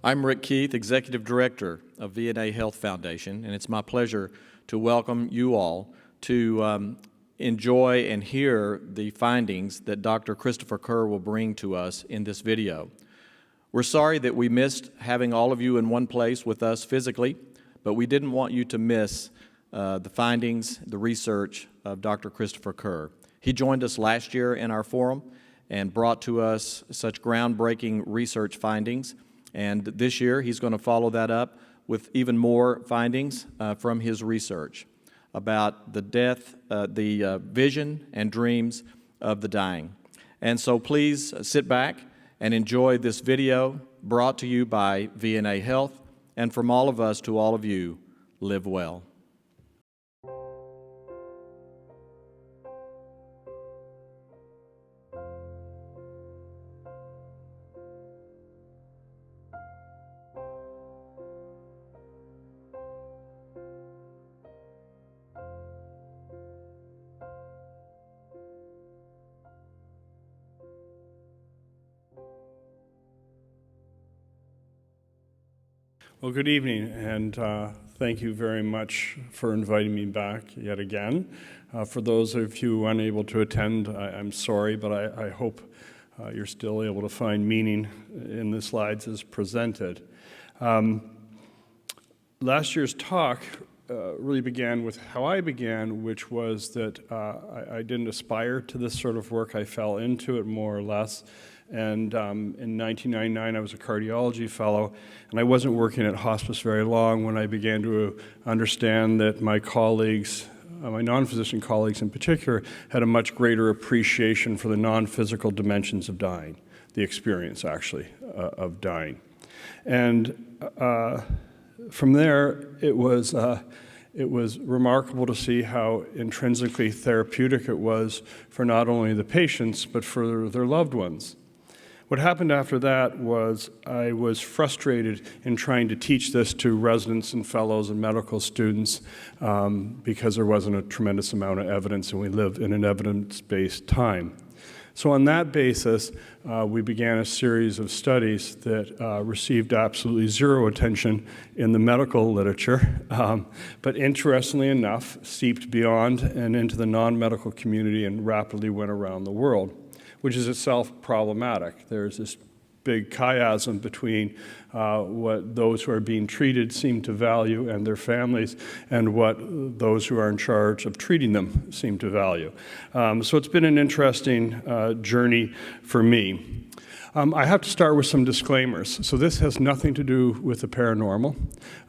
I'm Rick Keith, Executive Director of VNA Health Foundation, and it's my pleasure to welcome you all to enjoy and hear the findings that Dr. Christopher Kerr will bring to us in this video. We're sorry that we missed having all of you in one place with us physically, but we didn't want you to miss the findings, the research of Dr. Christopher Kerr. He joined us last year in our forum and brought to us such groundbreaking research findings. And this year, he's going to follow that up with even more findings from his research about the death, the vision and dreams of the dying. And so please sit back and enjoy this video brought to you by VNA Health, and from all of us to all of you, live well. Well, good evening, and thank you very much for inviting me back yet again. For those of you unable to attend, I'm sorry, but I hope you're still able to find meaning in the slides as presented. Last year's talk really began with how I began, which was that I didn't aspire to this sort of work. I fell into it more or less. And in 1999, I was a cardiology fellow, and I wasn't working at hospice very long when I began to understand that my colleagues, my non-physician colleagues in particular, had a much greater appreciation for the non-physical dimensions of dying, the experience, actually, of dying. And from there, it was remarkable to see how intrinsically therapeutic it was for not only the patients, but for their loved ones. What happened after that was I was frustrated in trying to teach this to residents and fellows and medical students because there wasn't a tremendous amount of evidence, and we live in an evidence-based time. So on that basis, we began a series of studies that received absolutely zero attention in the medical literature, but interestingly enough, seeped beyond and into the non-medical community and rapidly went around the world, which is itself problematic. There's this big chiasm between what those who are being treated seem to value and their families, and what those who are in charge of treating them seem to value. So it's been an interesting journey for me. I have to start with some disclaimers. So this has nothing to do with the paranormal.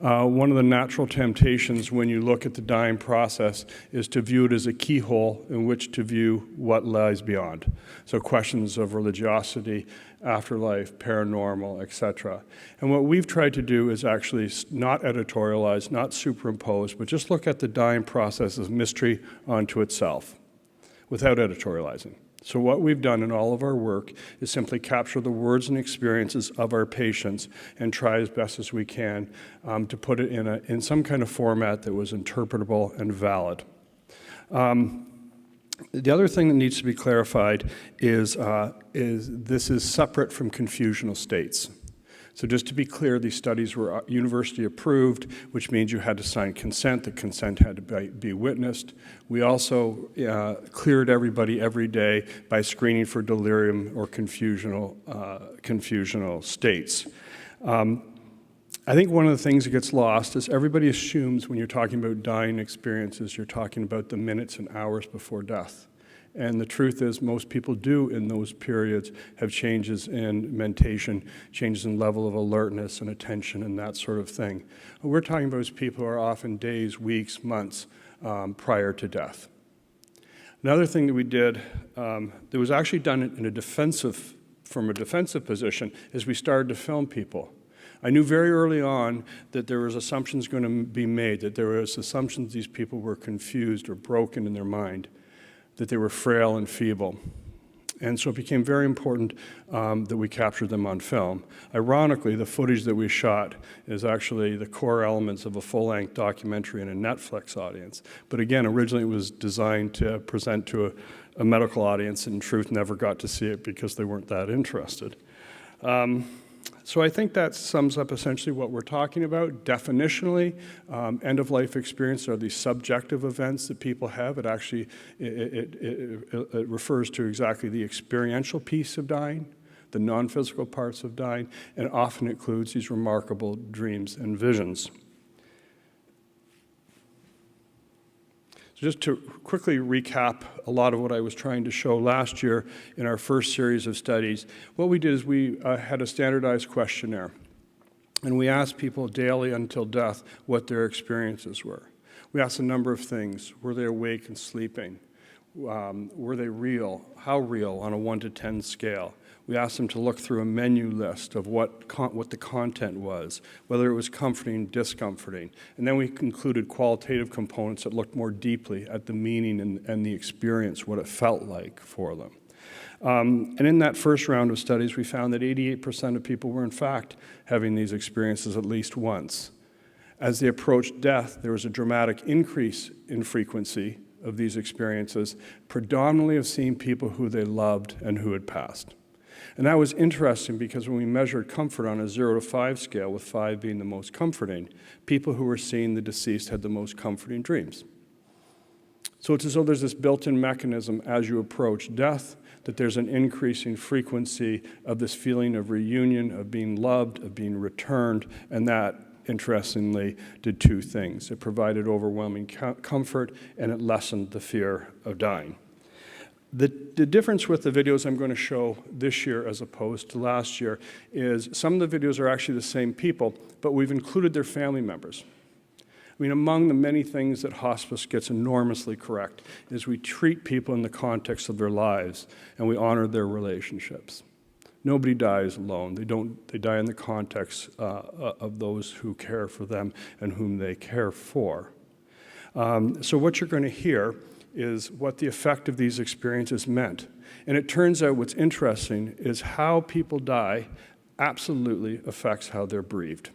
One of the natural temptations when you look at the dying process is to view it as a keyhole in which to view what lies beyond. So questions of religiosity, afterlife, paranormal, etc. And what we've tried to do is actually not editorialize, not superimpose, but just look at the dying process as mystery unto itself, without editorializing. So what we've done in all of our work is simply capture the words and experiences of our patients and try as best as we can to put it in some kind of format that was interpretable and valid. The other thing that needs to be clarified is this is separate from confusional states. So just to be clear, these studies were university approved, which means you had to sign consent. The consent had to be witnessed. We also cleared everybody every day by screening for delirium or confusional states. I think one of the things that gets lost is everybody assumes when you're talking about dying experiences, you're talking about the minutes and hours before death. And the truth is most people do in those periods have changes in mentation, changes in level of alertness and attention and that sort of thing. What we're talking about is people who are often days, weeks, months prior to death. Another thing that we did that was actually done from a defensive position is we started to film people. I knew very early on that there was assumptions going to be made, that there was assumptions these people were confused or broken in their mind, that they were frail and feeble. And so it became very important that we captured them on film. Ironically, the footage that we shot is actually the core elements of a full-length documentary in a Netflix audience. But again, originally it was designed to present to a medical audience, and in truth never got to see it because they weren't that interested. So I think that sums up essentially what we're talking about. Definitionally, end-of-life experience are these subjective events that people have. It actually it refers to exactly the experiential piece of dying, the non-physical parts of dying, and often includes these remarkable dreams and visions. So just to quickly recap a lot of what I was trying to show last year in our first series of studies, what we did is we had a standardized questionnaire, and we asked people daily until death what their experiences were. We asked a number of things. Were they awake and sleeping? Were they real? How real on a 1 to 10 scale? We asked them to look through a menu list of what the content was, whether it was comforting, discomforting. And then we included qualitative components that looked more deeply at the meaning and the experience, what it felt like for them. And in that first round of studies, we found that 88% of people were in fact having these experiences at least once. As they approached death, there was a dramatic increase in frequency of these experiences, predominantly of seeing people who they loved and who had passed. And that was interesting because when we measured comfort on a 0 to 5 scale, with 5 being the most comforting, people who were seeing the deceased had the most comforting dreams. So it's as though there's this built-in mechanism as you approach death, that there's an increasing frequency of this feeling of reunion, of being loved, of being returned, and that, interestingly, did two things. It provided overwhelming comfort, and it lessened the fear of dying. The difference with the videos I'm going to show this year as opposed to last year is some of the videos are actually the same people, but we've included their family members. I mean, among the many things that hospice gets enormously correct is we treat people in the context of their lives, and we honor their relationships. Nobody dies alone. They die in the context of those who care for them and whom they care for. So what you're going to hear is what the effect of these experiences meant. And it turns out what's interesting is how people die absolutely affects how they're bereaved.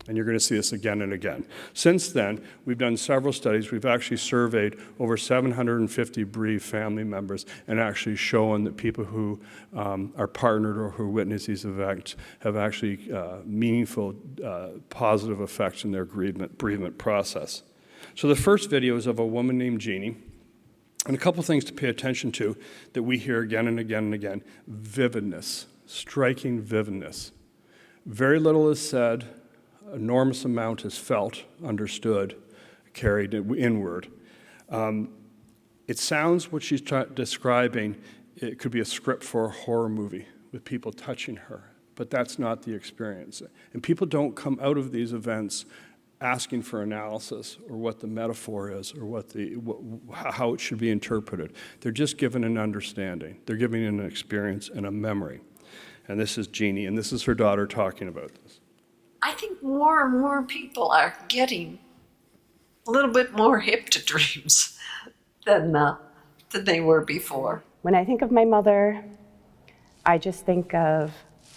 And you're going to see this again and again. Since then, we've done several studies. We've actually surveyed over 750 bereaved family members and actually shown that people who are partnered or who witness these events have actually meaningful positive effects in their bereavement process. So the first video is of a woman named Jeanne, and a couple things to pay attention to that we hear again and again and again. Vividness, striking vividness. Very little is said, enormous amount is felt, understood, carried inward. It sounds what she's describing, it could be a script for a horror movie with people touching her, but that's not the experience. And people don't come out of these events asking for analysis or what the metaphor is or how it should be interpreted. They're just given an understanding. They're giving an experience and a memory. And this is Jeanne, and this is her daughter talking about this. I think more and more people are getting a little bit more hip to dreams than they were before. When I think of my mother, I just think of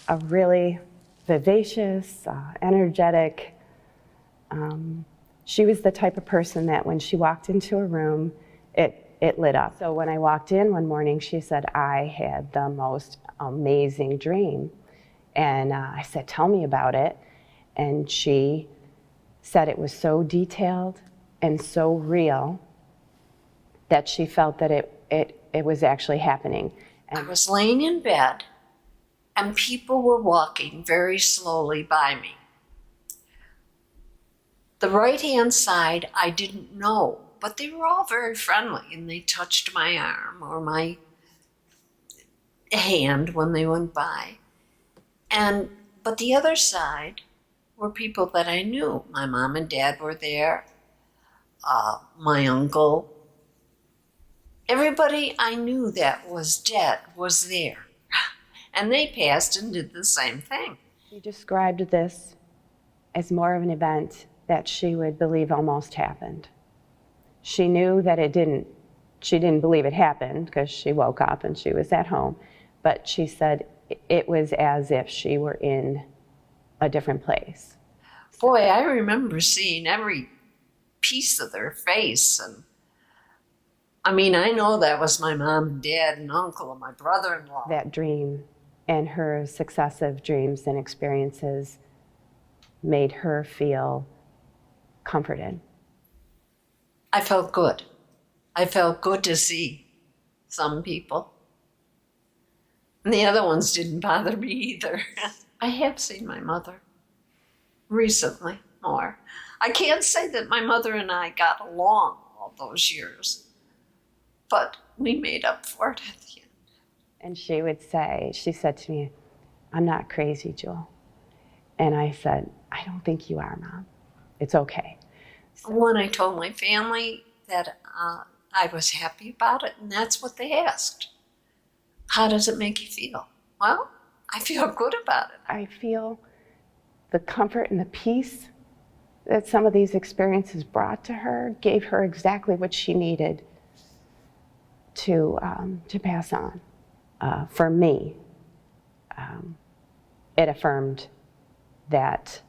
a really vivacious, energetic. She was the type of person that when she walked into a room, it lit up. So when I walked in one morning, she said, "I had the most amazing dream." And I said, "Tell me about it." And she said it was so detailed and so real that she felt that it was actually happening. And I was laying in bed, and people were walking very slowly by me. The right-hand side, I didn't know, but they were all very friendly, and they touched my arm or my hand when they went by. But the other side were people that I knew. My mom and dad were there, my uncle. Everybody I knew that was dead was there, and they passed and did the same thing. she described this as more of an event that she would believe almost happened. She knew that she didn't believe it happened because she woke up and she was at home, but she said it was as if she were in a different place. Boy, I remember seeing every piece of their face, and I mean, I know that was my mom and dad and uncle and my brother-in-law. That dream And her successive dreams and experiences made her feel comforted. I felt good. I felt good to see some people. And the other ones didn't bother me either. I have seen my mother recently more. I can't say that my mother and I got along all those years, but we made up for it at the end. And she said to me, "I'm not crazy, Jewel." And I said, "I don't think you are, Mom. It's okay." When I told my family that I was happy about it, and that's what they asked. How does it make you feel? Well, I feel good about it. I feel the comfort and the peace that some of these experiences brought to her gave her exactly what she needed to pass on. For me, it affirmed that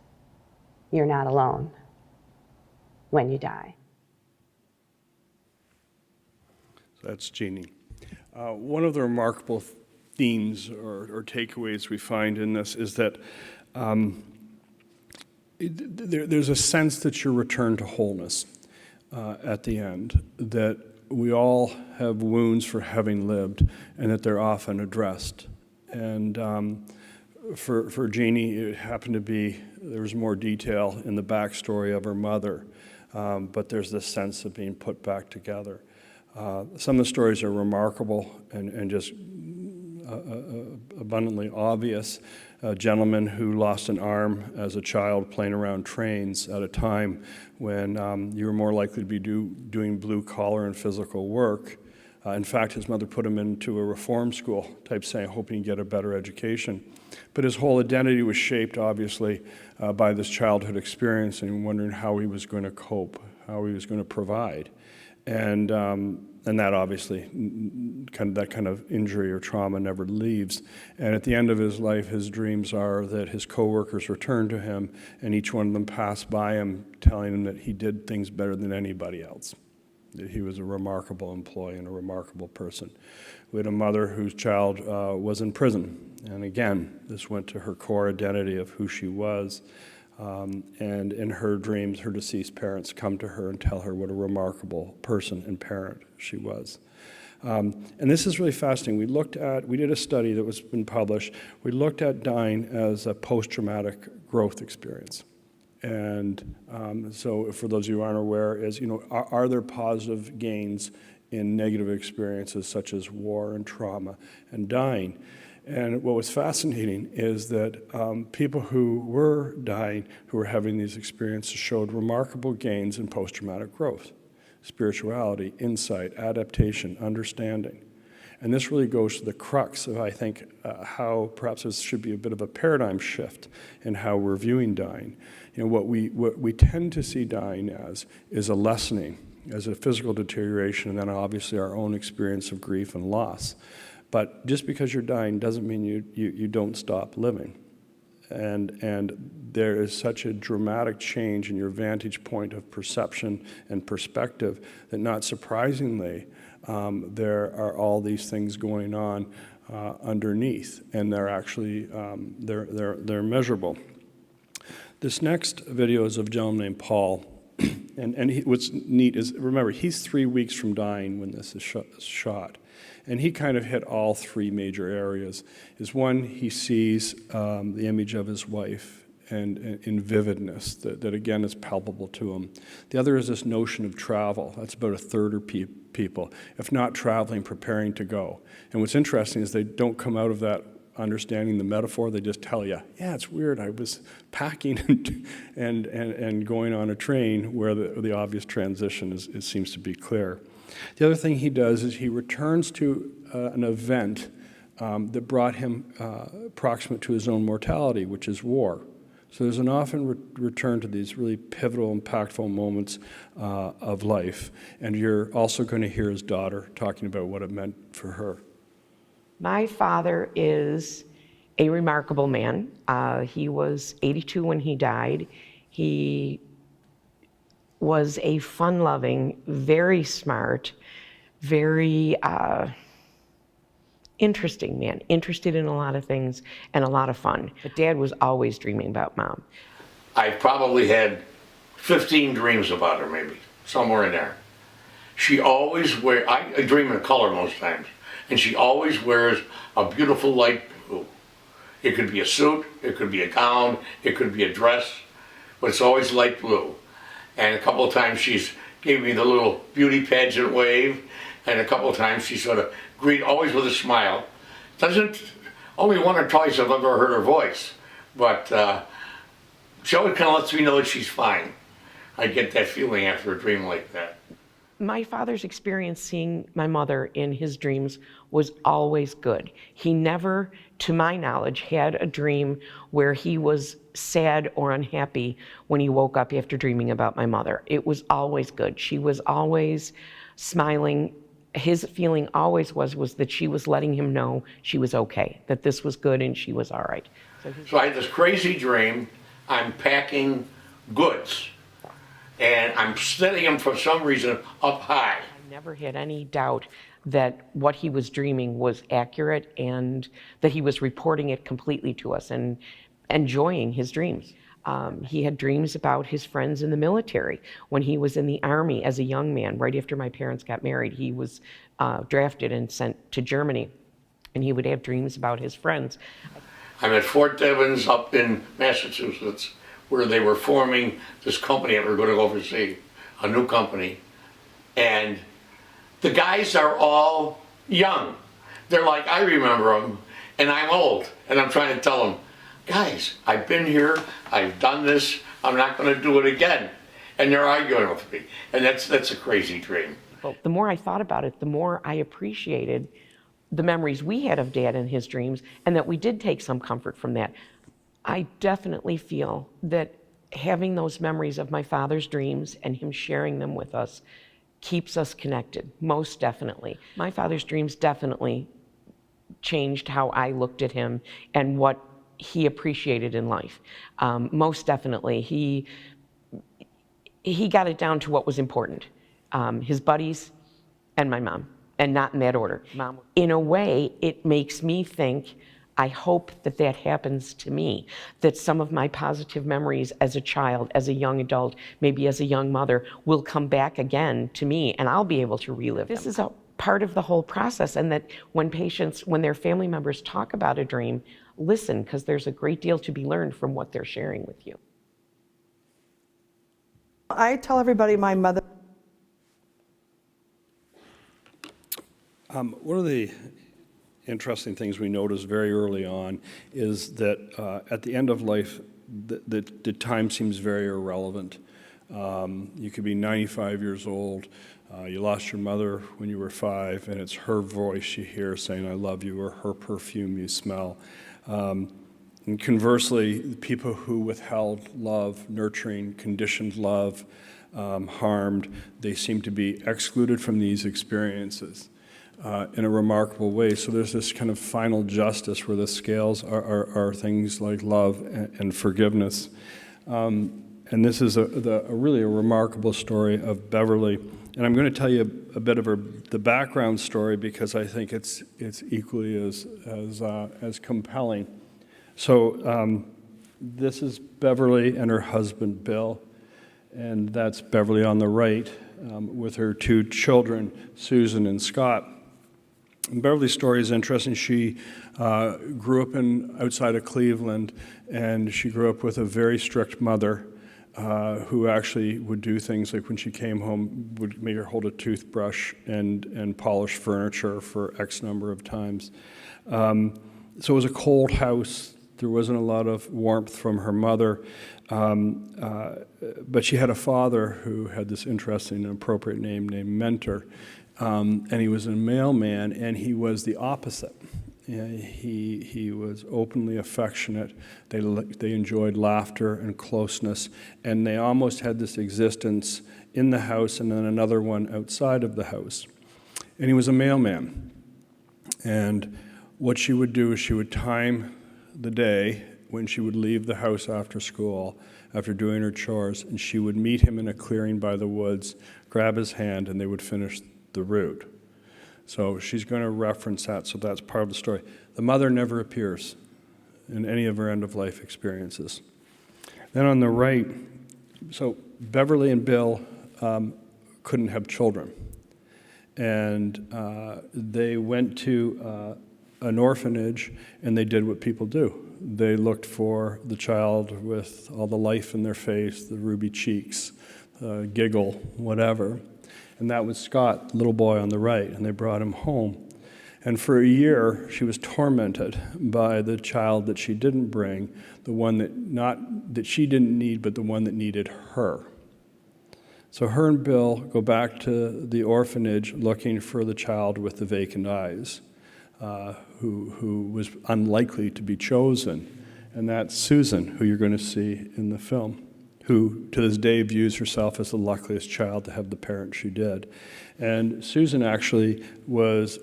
you're not alone when you die. So that's Jeanne. One of the remarkable themes or takeaways we find in this is that there's a sense that you're returned to wholeness at the end, that we all have wounds for having lived, and that they're often addressed. And for Jeanne, it happened to be, there was more detail in the backstory of her mother, but there's this sense of being put back together. Some of the stories are remarkable and just abundantly obvious. A gentleman who lost an arm as a child playing around trains at a time when you were more likely to be doing blue-collar and physical work. In fact, his mother put him into a reform school type saying, hoping he'd get a better education. But his whole identity was shaped, obviously, by this childhood experience and wondering how he was going to cope, how he was going to provide. And that obviously, that kind of injury or trauma never leaves. And at the end of his life, his dreams are that his coworkers return to him, and each one of them pass by him, telling him that he did things better than anybody else, that he was a remarkable employee and a remarkable person. We had a mother whose child was in prison, and again, this went to her core identity of who she was. And in her dreams, her deceased parents come to her and tell her what a remarkable person and parent she was. And this is really fascinating. We did a study that was been published. We looked at dying as a post-traumatic growth experience. And so for those of you who aren't aware, are there positive gains in negative experiences such as war and trauma and dying? And what was fascinating is that people who were dying, who were having these experiences, showed remarkable gains in post-traumatic growth, spirituality, insight, adaptation, understanding. And this really goes to the crux of, I think, how perhaps this should be a bit of a paradigm shift in how we're viewing dying. What we tend to see dying as is a lessening, as a physical deterioration, and then obviously our own experience of grief and loss. But just because you're dying doesn't mean you don't stop living. And there is such a dramatic change in your vantage point of perception and perspective that, not surprisingly, there are all these things going on underneath, and they're actually they're measurable. This next video is of a gentleman named Paul, and what's neat is, remember, he's 3 weeks from dying when this is shot. And he kind of hit all three major areas. One, he sees the image of his wife and in vividness that again is palpable to him. The other is this notion of travel. That's about a third of people, if not traveling, preparing to go. And what's interesting is they don't come out of that understanding the metaphor. They just tell you, yeah, it's weird. I was packing and going on a train, where the obvious transition seems to be clear. The other thing he does is he returns to an event that brought him proximate to his own mortality, which is war. So there's an often return to these really pivotal, impactful moments of life. And you're also going to hear his daughter talking about what it meant for her. My father is a remarkable man. He was 82 when he died. He was a fun-loving, very smart, very interesting man, interested in a lot of things and a lot of fun. But Dad was always dreaming about Mom. I probably had 15 dreams about her, maybe, somewhere in there. She always wears, I dream in color most times, and she always wears a beautiful light blue. It could be a suit, it could be a gown, it could be a dress, but it's always light blue. And a couple of times she's gave me the little beauty pageant wave, and a couple of times she sort of always with a smile. Only one or twice I've ever heard her voice, but she always kind of lets me know that she's fine. I get that feeling after a dream like that. My father's experience seeing my mother in his dreams was always good. He never, to my knowledge, had a dream where he was sad or unhappy when he woke up after dreaming about my mother. It was always good. She was always smiling. His feeling always was that she was letting him know she was okay, that this was good and she was all right. So I had this crazy dream. I'm packing goods, and I'm setting them for some reason up high. I never had any doubt that what he was dreaming was accurate and that he was reporting it completely to us and enjoying his dreams. He had dreams about his friends in the military. When he was in the Army as a young man, right after my parents got married, he was drafted and sent to Germany, and he would have dreams about his friends. I'm at Fort Devens up in Massachusetts, where they were forming this company that we're going to oversee, a new company. And the guys are all young. They're like, I remember them, and I'm old. And I'm trying to tell them, guys, I've been here, I've done this, I'm not going to do it again. And they're arguing with me. And that's a crazy dream. Well, the more I thought about it, the more I appreciated the memories we had of Dad and his dreams, and that we did take some comfort from that. I definitely feel that having those memories of my father's dreams and him sharing them with us keeps us connected, most definitely. My father's dreams definitely changed how I looked at him and what he appreciated in life. Most definitely, he got it down to what was important. His buddies and my mom, and not in that order. Mom. In a way, it makes me think, I hope that that happens to me, that some of my positive memories as a child, as a young adult, maybe as a young mother, will come back again to me, and I'll be able to relive them. This is a part of the whole process, and that when patients, when their family members talk about a dream, listen, because there's a great deal to be learned from what they're sharing with you. I tell everybody my mother. One of the interesting things we noticed very early on is that at the end of life, the time seems very irrelevant. You could be 95 years old, you lost your mother when you were 5, and it's her voice you hear saying, I love you, or her perfume you smell. And conversely, the people who withheld love, nurturing, conditioned love, harmed, they seem to be excluded from these experiences in a remarkable way. So there's this kind of final justice where the scales are things like love and forgiveness. And this is really a remarkable story of Beverly. And I'm going to tell you a bit of the background story because I think it's equally as compelling. So this is Beverly and her husband Bill, and that's Beverly on the right with her 2 children, Susan and Scott. And Beverly's story is interesting. She grew up outside of Cleveland, and she grew up with a very strict mother who actually would do things like when she came home, would make her hold a toothbrush and polish furniture for X number of times. So it was a cold house. There wasn't a lot of warmth from her mother, but she had a father who had this interesting and appropriate name named Mentor, and he was a mailman, and he was the opposite. He was openly affectionate. They enjoyed laughter and closeness, and they almost had this existence in the house and then another one outside of the house. And he was a mailman. And what she would do is she would time the day when she would leave the house after school, after doing her chores, and she would meet him in a clearing by the woods, grab his hand, and they would finish the route. So she's going to reference that, so that's part of the story. The mother never appears in any of her end-of-life experiences. Then on the right, so Beverly and Bill couldn't have children. And they went to an orphanage, and they did what people do. They looked for the child with all the life in their face, the ruby cheeks, giggle, whatever. And that was Scott, the little boy on the right, and they brought him home. And for a year, she was tormented by the child that she didn't bring, the one that she didn't need, but the one that needed her. So her and Bill go back to the orphanage looking for the child with the vacant eyes, who was unlikely to be chosen. And that's Susan, who you're going to see in the film, who to this day views herself as the luckiest child to have the parent she did. And Susan actually was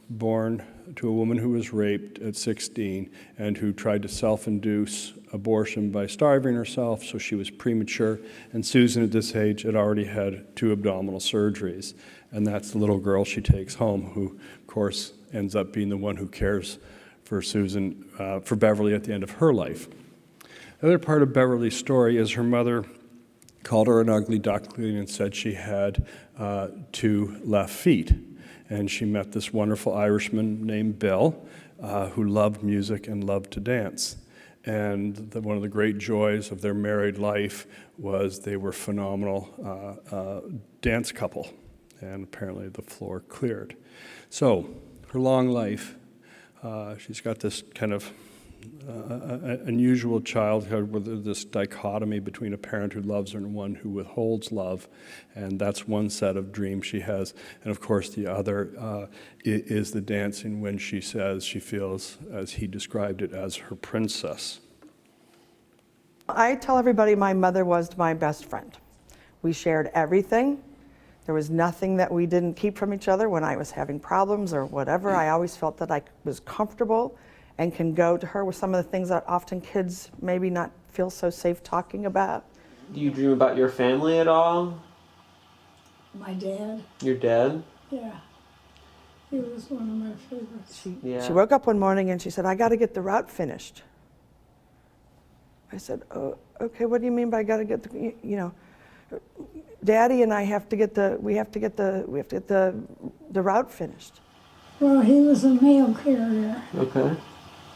born to a woman who was raped at 16 and who tried to self-induce abortion by starving herself, so she was premature. And Susan at this age had already had 2 abdominal surgeries. And that's the little girl she takes home, who, of course, ends up being the one who cares for for Beverly at the end of her life. The other part of Beverly's story is her mother called her an ugly duckling and said she had 2 left feet. And she met this wonderful Irishman named Bill, who loved music and loved to dance. And one of the great joys of their married life was they were phenomenal dance couple. And apparently the floor cleared. So her long life, she's got this kind of unusual childhood with this dichotomy between a parent who loves her and one who withholds love. And that's one set of dreams she has. And of course the other is the dancing when she says she feels, as he described it, as her princess. I tell everybody my mother was my best friend. We shared everything. There was nothing that we didn't keep from each other when I was having problems or whatever. I always felt that I was comfortable and can go to her with some of the things that often kids maybe not feel so safe talking about. Do you dream about your family at all? My dad, Your dad? yeah. He was one of my favorites. Yeah. She woke up one morning and she said, I got to get the route finished. I said, oh, okay, what do you mean by I got to get the, Daddy and I have to get the route finished. Well, he was a mail carrier, Okay.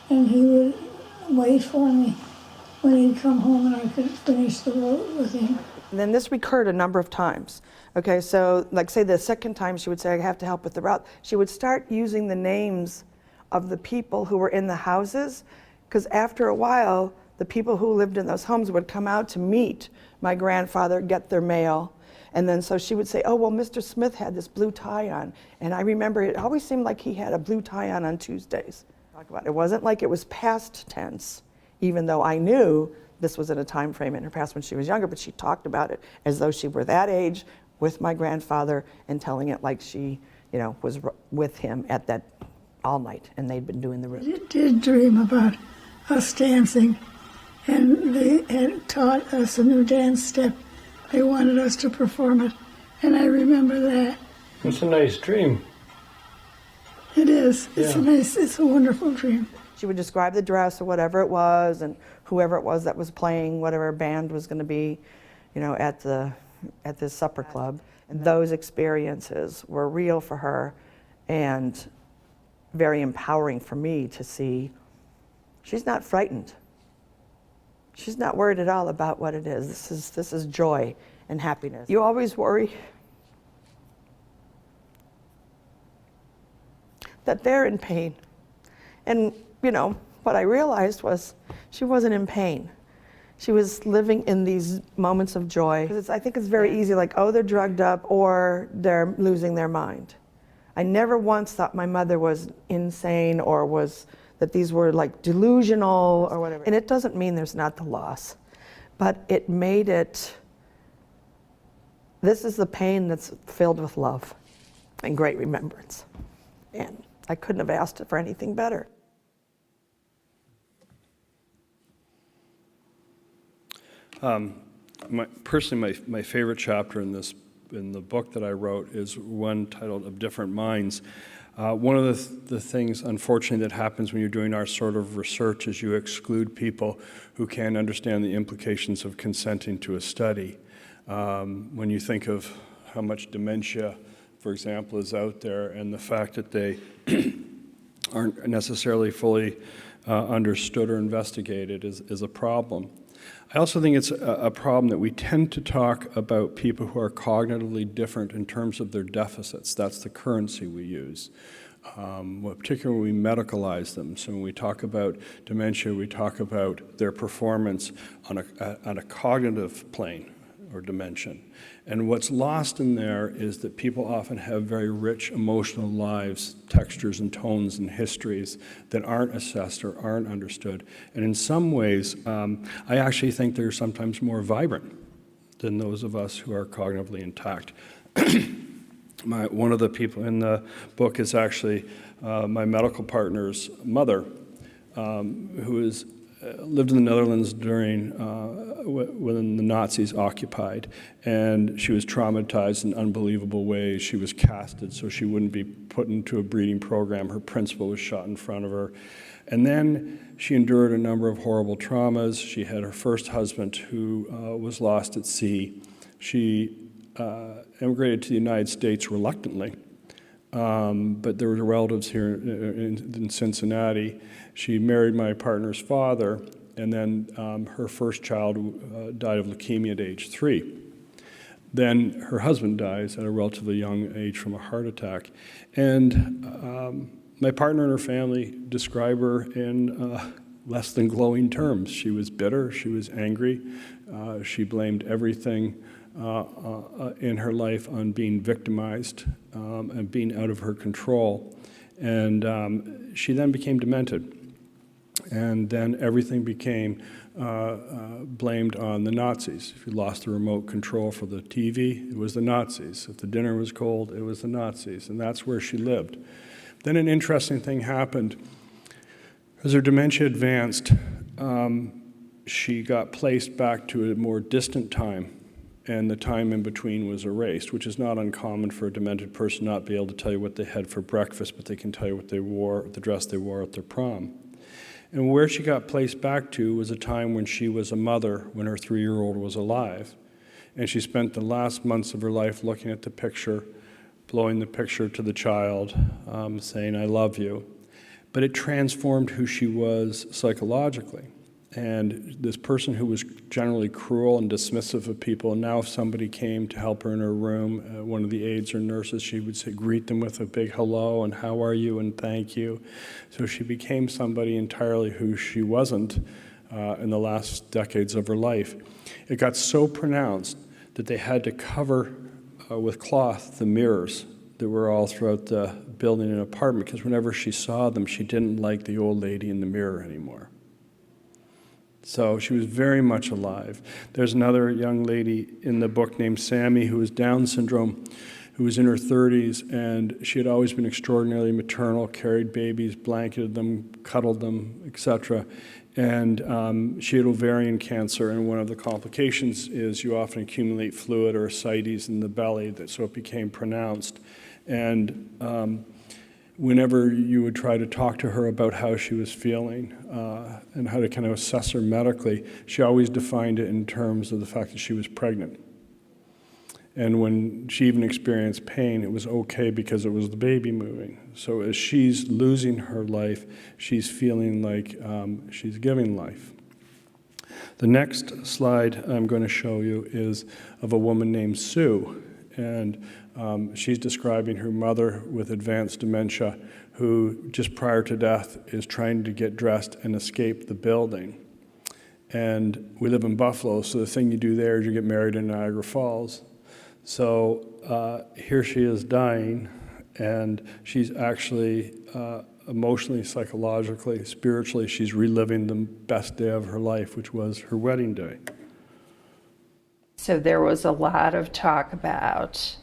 and he would wait for me when he'd come home and I could finish the road with him. And then this recurred a number of times. Okay, so like say the second time she would say, I have to help with the route. She would start using the names of the people who were in the houses, because after a while, the people who lived in those homes would come out to meet my grandfather, get their mail. And then so she would say, oh, well, Mr. Smith had this blue tie on. And I remember it always seemed like he had a blue tie on Tuesdays. It wasn't like it was past tense, even though I knew this was in a time frame in her past when she was younger, but she talked about it as though she were that age with my grandfather and telling it like she, was with him at that all night, and they'd been doing the route. I did dream about us dancing, and they had taught us a new dance step. They wanted us to perform it, and I remember that. It's a nice dream. It is. It's a wonderful dream. She would describe the dress or whatever it was, and whoever it was that was playing, whatever band was going to be, at this supper club. And those experiences were real for her and very empowering for me to see she's not frightened. She's not worried at all about what it is. This is joy and happiness. You always worry that they're in pain. And, what I realized was she wasn't in pain. She was living in these moments of joy. I think it's very easy, like, oh, they're drugged up or they're losing their mind. I never once thought my mother was insane or that these were like delusional or whatever. And it doesn't mean there's not the loss, but it made it, this is the pain that's filled with love and great remembrance. And I couldn't have asked for anything better. Personally, my favorite chapter in this in the book that I wrote is one titled Of Different Minds. One of the things, unfortunately, that happens when you're doing our sort of research is you exclude people who can't understand the implications of consenting to a study. When you think of how much dementia, for example, is out there, and the fact that they aren't necessarily fully understood or investigated is a problem. I also think it's a problem that we tend to talk about people who are cognitively different in terms of their deficits. That's the currency we use, particularly when we medicalize them. So when we talk about dementia, we talk about their performance on a cognitive plane or dimension. And what's lost in there is that people often have very rich emotional lives, textures and tones and histories that aren't assessed or aren't understood. And in some ways, I actually think they're sometimes more vibrant than those of us who are cognitively intact. One of the people in the book is actually my medical partner's mother, who lived in the Netherlands during when the Nazis occupied, and she was traumatized in unbelievable ways. She was casted so she wouldn't be put into a breeding program. Her principal was shot in front of her. And then she endured a number of horrible traumas. She had her first husband who was lost at sea. She emigrated to the United States reluctantly, but there were relatives here in Cincinnati. She married my partner's father, and then her first child died of leukemia at age 3. Then her husband dies at a relatively young age from a heart attack. And my partner and her family describe her in less than glowing terms. She was bitter, she was angry, she blamed everything in her life on being victimized and being out of her control. And she then became demented. And then everything became blamed on the Nazis. If you lost the remote control for the TV, it was the Nazis. If the dinner was cold, it was the Nazis. And that's where she lived. Then an interesting thing happened. As her dementia advanced, she got placed back to a more distant time, and the time in between was erased, which is not uncommon for a demented person not be able to tell you what they had for breakfast, but they can tell you what they wore, the dress they wore at their prom. And where she got placed back to was a time when she was a mother, when her 3-year-old was alive. And she spent the last months of her life looking at the picture, blowing the picture to the child, saying, "I love you." But it transformed who she was psychologically. And this person who was generally cruel and dismissive of people, now if somebody came to help her in her room, one of the aides or nurses, she would say, greet them with a big hello and how are you and thank you. So she became somebody entirely who she wasn't in the last decades of her life. It got so pronounced that they had to cover with cloth the mirrors that were all throughout the building and apartment, because whenever she saw them, she didn't like the old lady in the mirror anymore. So she was very much alive. There's another young lady in the book named Sammy who was Down syndrome, who was in her 30s, and she had always been extraordinarily maternal, carried babies, blanketed them, cuddled them, etc. And she had ovarian cancer, and one of the complications is you often accumulate fluid or ascites in the belly, so it became pronounced. And whenever you would try to talk to her about how she was feeling and how to kind of assess her medically, she always defined it in terms of the fact that she was pregnant. And when she even experienced pain, it was okay because it was the baby moving. So as she's losing her life, she's feeling like she's giving life. The next slide I'm going to show you is of a woman named Sue. And she's describing her mother with advanced dementia who, just prior to death, is trying to get dressed and escape the building. And we live in Buffalo, so the thing you do there is you get married in Niagara Falls. So here she is dying, and she's actually emotionally, psychologically, spiritually, she's reliving the best day of her life, which was her wedding day. So there was a lot of talk about,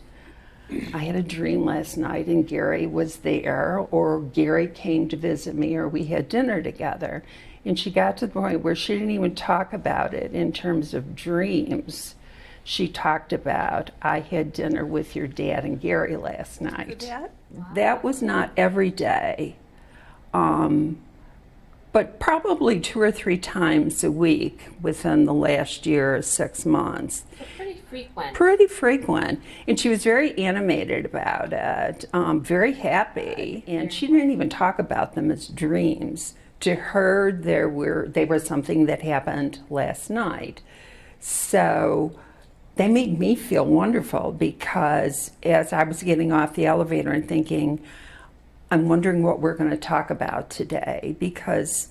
I had a dream last night and Gary was there, or Gary came to visit me, or we had dinner together. And she got to the point where she didn't even talk about it in terms of dreams. she talked about, I had dinner with your dad and Gary last night. That was not every day, but probably 2 or 3 times a week within the last year or 6 months. Pretty frequent. Pretty frequent. And she was very animated about it, very happy. And she didn't even talk about them as dreams. To her, they were something that happened last night. So they made me feel wonderful, because as I was getting off the elevator and thinking, I'm wondering what we're going to talk about today, because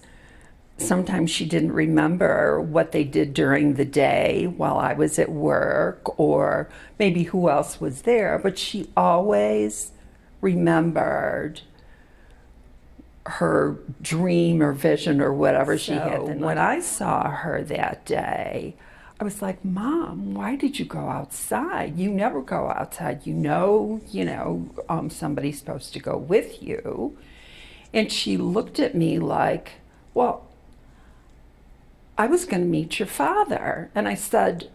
sometimes she didn't remember what they did during the day while I was at work, or maybe who else was there, but she always remembered her dream or vision or whatever she had. When I saw her that day, I was like, Mom, why did you go outside? You never go outside. You know, somebody's supposed to go with you. And she looked at me like, well, I was going to meet your father. And I said,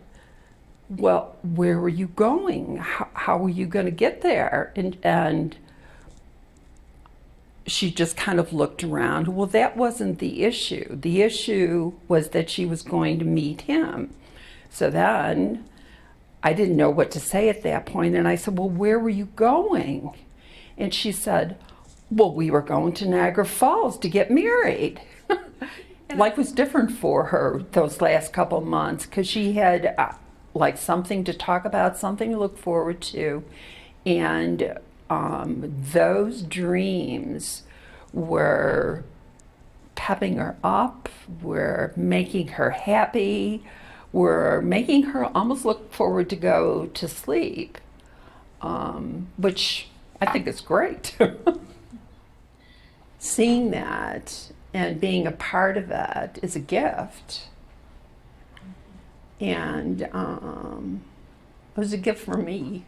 well, where were you going? How were you going to get there? And she just kind of looked around. Well, that wasn't the issue. The issue was that she was going to meet him. So then I didn't know what to say at that point. And I said, well, where were you going? And she said, well, we were going to Niagara Falls to get married. Life was different for her those last couple of months, because she had like something to talk about, something to look forward to. And those dreams were pepping her up, were making her happy, were making her almost look forward to go to sleep, which I think is great. Seeing that and being a part of it is a gift. And it was a gift for me.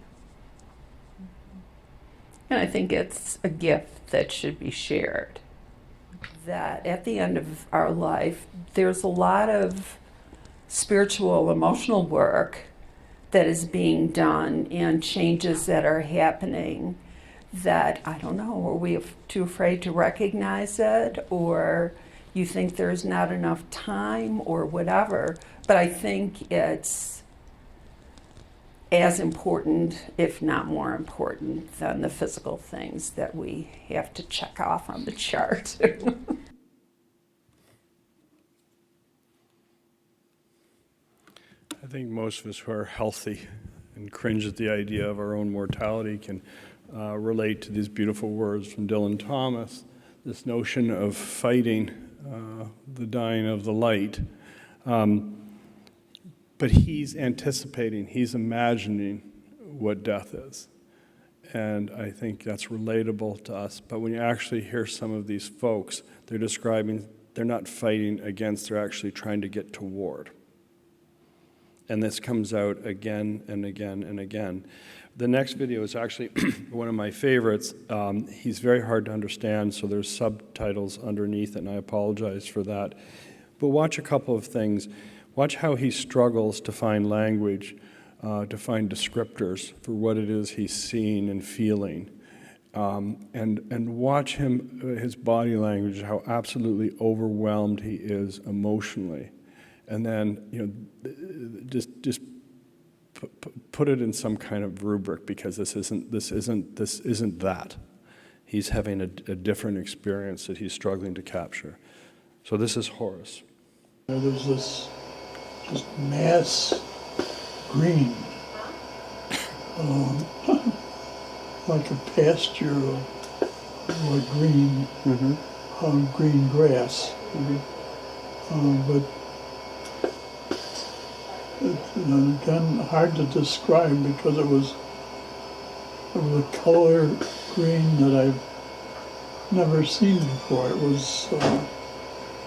And I think it's a gift that should be shared. That at the end of our life, there's a lot of spiritual, emotional work that is being done and changes that are happening that, I don't know, are we too afraid to recognize it, or you think there's not enough time or whatever. But I think it's as important, if not more important, than the physical things that we have to check off on the chart. I think most of us who are healthy and cringe at the idea of our own mortality can relate to these beautiful words from Dylan Thomas, this notion of fighting the dying of the light. But he's anticipating, he's imagining what death is. And I think that's relatable to us. But when you actually hear some of these folks, they're describing, they're not fighting against, they're actually trying to get toward. And this comes out again and again and again. The next video is actually one of my favorites. He's very hard to understand, so there's subtitles underneath it, and I apologize for that. But watch a couple of things. Watch how he struggles to find language, to find descriptors for what it is he's seeing and feeling. And watch him, his body language, how absolutely overwhelmed he is emotionally. And then, just put it in some kind of rubric, because this isn't that. He's having a different experience that he's struggling to capture. So this is Horace. There's this just mass green, like a pasture of green, green grass. But again, hard to describe, because it was a color green that I've never seen before. It was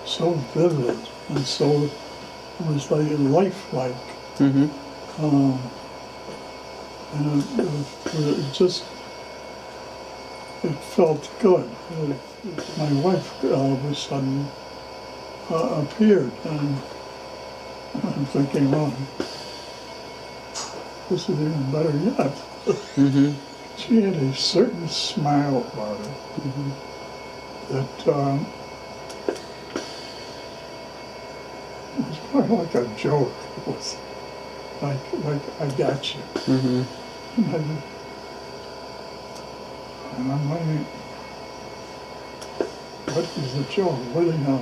so vivid and so, it was like lifelike. And it felt good. My wife all of a sudden appeared, and I'm thinking, well, this is even better yet. She had a certain smile about her that was more like a joke. It was like I got you. And I'm wondering, what is the joke? What do you know?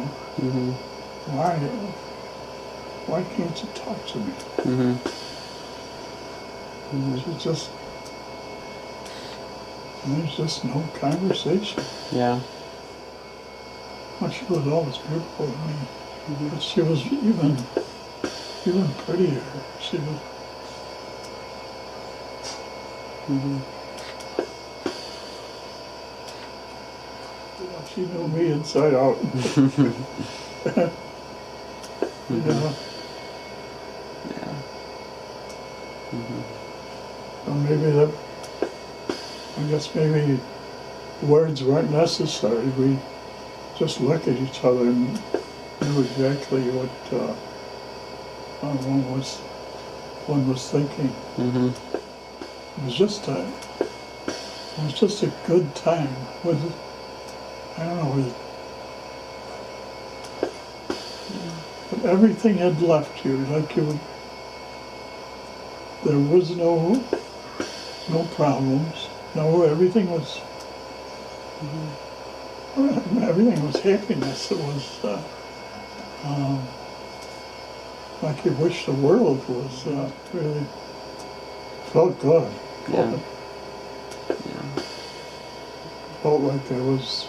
Why can't you talk to me? She just, there's just no conversation. Yeah. Well, she was always beautiful to me, but she was even prettier. She was. She knew me inside out. Yeah. Or maybe that, I guess maybe words weren't necessary. We just looked at each other and knew exactly what one was thinking. It was just a good time. I don't know. But everything had left you, like you. There was no problems. No, everything was. Everything was happiness. It was like you wish the world was really felt good. Yeah. Felt like there was.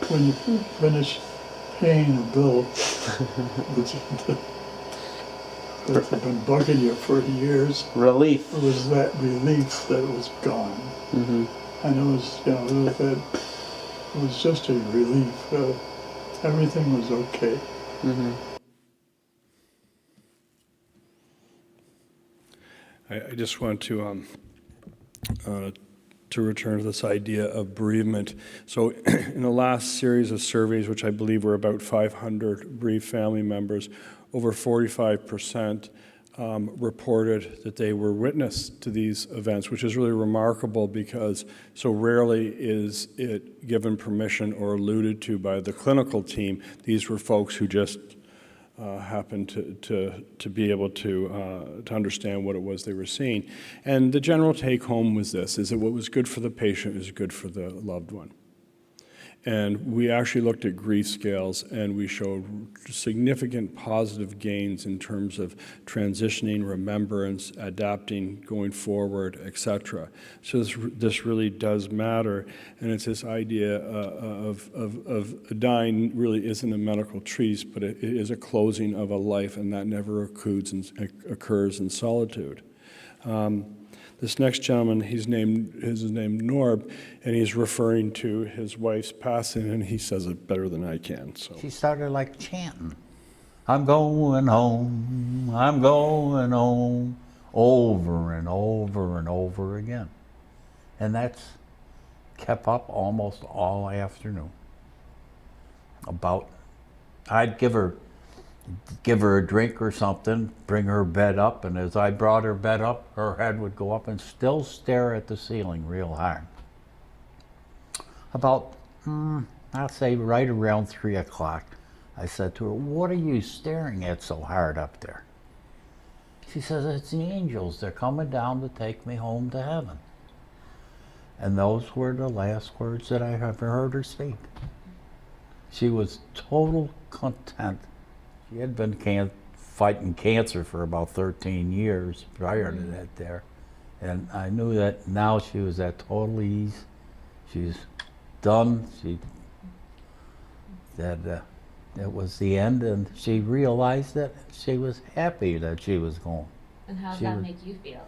When you finish paying a bill that had been bugging you for years, Relief. it was that relief that it was gone. And it was, it was just a relief. Everything was okay. I just want to return to this idea of bereavement. So in the last series of surveys, which I believe were about 500 bereaved family members, over 45% reported that they were witness to these events, which is really remarkable because so rarely is it given permission or alluded to by the clinical team. These were folks who just happened to be able to understand what it was they were seeing. And the general take home was this, is that what was good for the patient is good for the loved one. And we actually looked at grief scales and we showed significant positive gains in terms of transitioning, remembrance, adapting, going forward, etc. So this really does matter. And it's this idea of dying really isn't a medical treatise, but it is a closing of a life, and that never occurs in solitude. This next gentleman, his name Norb, and he's referring to his wife's passing, and he says it better than I can. So she started like chanting, "I'm going home, I'm going home," over and over and over again. And that's kept up almost all afternoon. I'd give her a drink or something, bring her bed up, and as I brought her bed up, her head would go up and still stare at the ceiling real hard. About, I'll say right around 3 o'clock, I said to her, "What are you staring at so hard up there?" She says, "It's the angels. They're coming down to take me home to heaven." And those were the last words that I ever heard her speak. She was total content. She had been fighting cancer for about 13 years prior to that there. And I knew that now she was at total ease. She's done. That it was the end, and she realized that she was happy that she was gone. And how does that make you feel?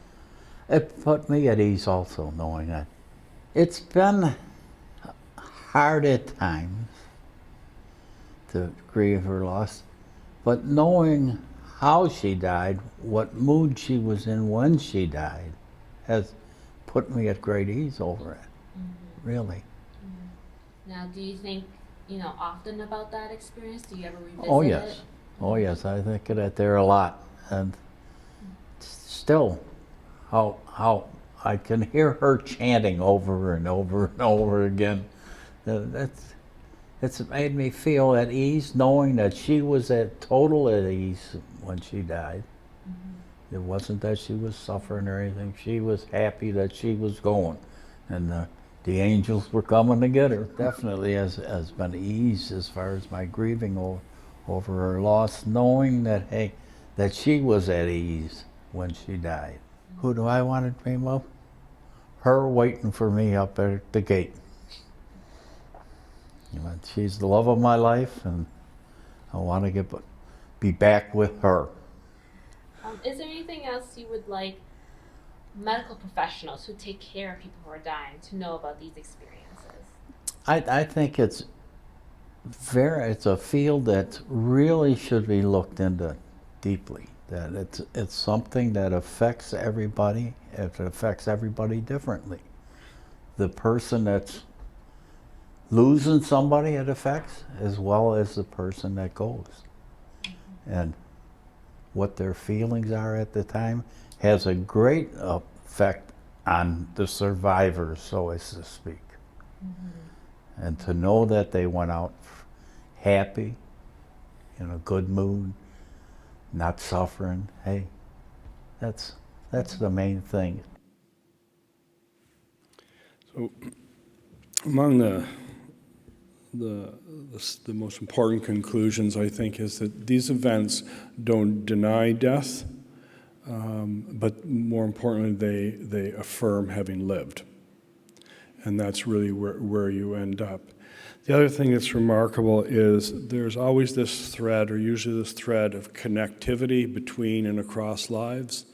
It put me at ease also, knowing that. It's been hard at times to grieve her loss. But knowing how she died, what mood she was in when she died, has put me at great ease over it, really. Now, do you think, often about that experience? Do you ever revisit it? Oh, yes. Oh yes, I think of that there a lot, and still, how I can hear her chanting over and over and over again. It's made me feel at ease knowing that she was at total at ease when she died. It wasn't that she was suffering or anything. She was happy that she was going, and the angels were coming to get her. Definitely has been ease as far as my grieving over her loss, knowing that, hey, that she was at ease when she died. Who do I want to dream of? Her waiting for me up at the gate. You know, she's the love of my life, and I want to be back with her. Is there anything else you would like medical professionals who take care of people who are dying to know about these experiences? I think it's a field that really should be looked into deeply. That it's something that affects everybody. It affects everybody differently. The person that's losing somebody it affects, as well as the person that goes. And what their feelings are at the time has a great effect on the survivors, so as to speak. And to know that they went out happy, in a good mood, not suffering, hey, that's the main thing. So among the most important conclusions, I think, is that these events don't deny death, but more importantly, they affirm having lived. And that's really where you end up. The other thing that's remarkable is there's always this thread, or usually this thread, of connectivity between and across lives.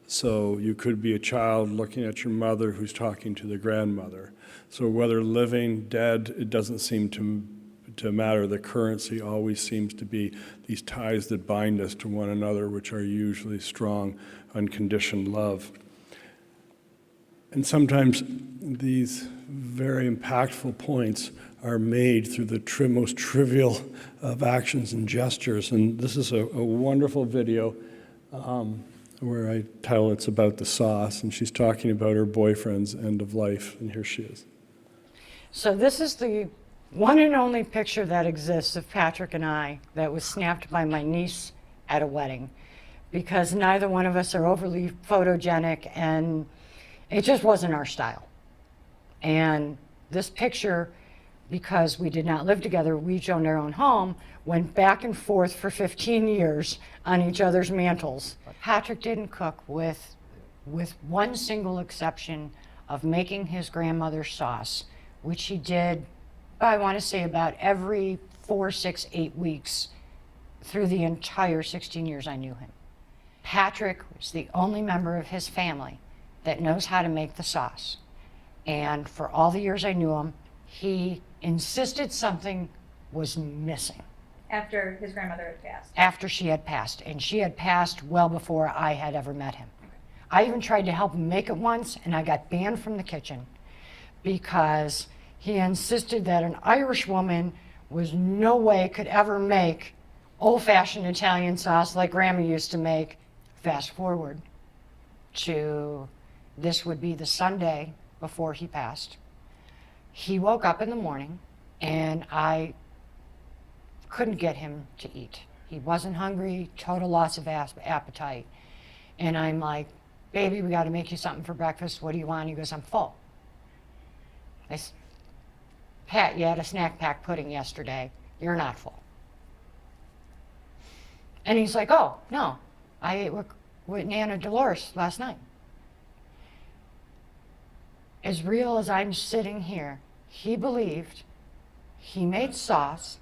So you could be a child looking at your mother who's talking to the grandmother. So whether living, dead, it doesn't seem to matter. The currency always seems to be these ties that bind us to one another, which are usually strong, unconditioned love. And sometimes these very impactful points are made through the most trivial of actions and gestures. And this is a wonderful video where I title It's About the Sauce, and she's talking about her boyfriend's end of life, and here she is. So this is the one and only picture that exists of Patrick and I that was snapped by my niece at a wedding, because neither one of us are overly photogenic, and it just wasn't our style. And this picture, because we did not live together, we each owned our own home, went back and forth for 15 years on each other's mantles. Patrick didn't cook, with one single exception of making his grandmother's sauce, which he did, I want to say, about every 4, 6, 8 weeks through the entire 16 years I knew him. Patrick was the only member of his family that knows how to make the sauce. And for all the years I knew him, he insisted something was missing. After his grandmother had passed? After she had passed, and she had passed well before I had ever met him. I even tried to help him make it once, and I got banned from the kitchen because he insisted that an Irish woman was no way could ever make old-fashioned Italian sauce like Grandma used to make. Fast forward to, this would be the Sunday before he passed. He woke up in the morning, and I couldn't get him to eat. He wasn't hungry, total loss of appetite. And I'm like, baby, we got to make you something for breakfast. What do you want? He goes, I'm full. I said, Pat, you had a snack pack pudding yesterday. You're not full. And he's like, oh, no, I ate with Nana Dolores last night. As real as I'm sitting here, he believed he made sauce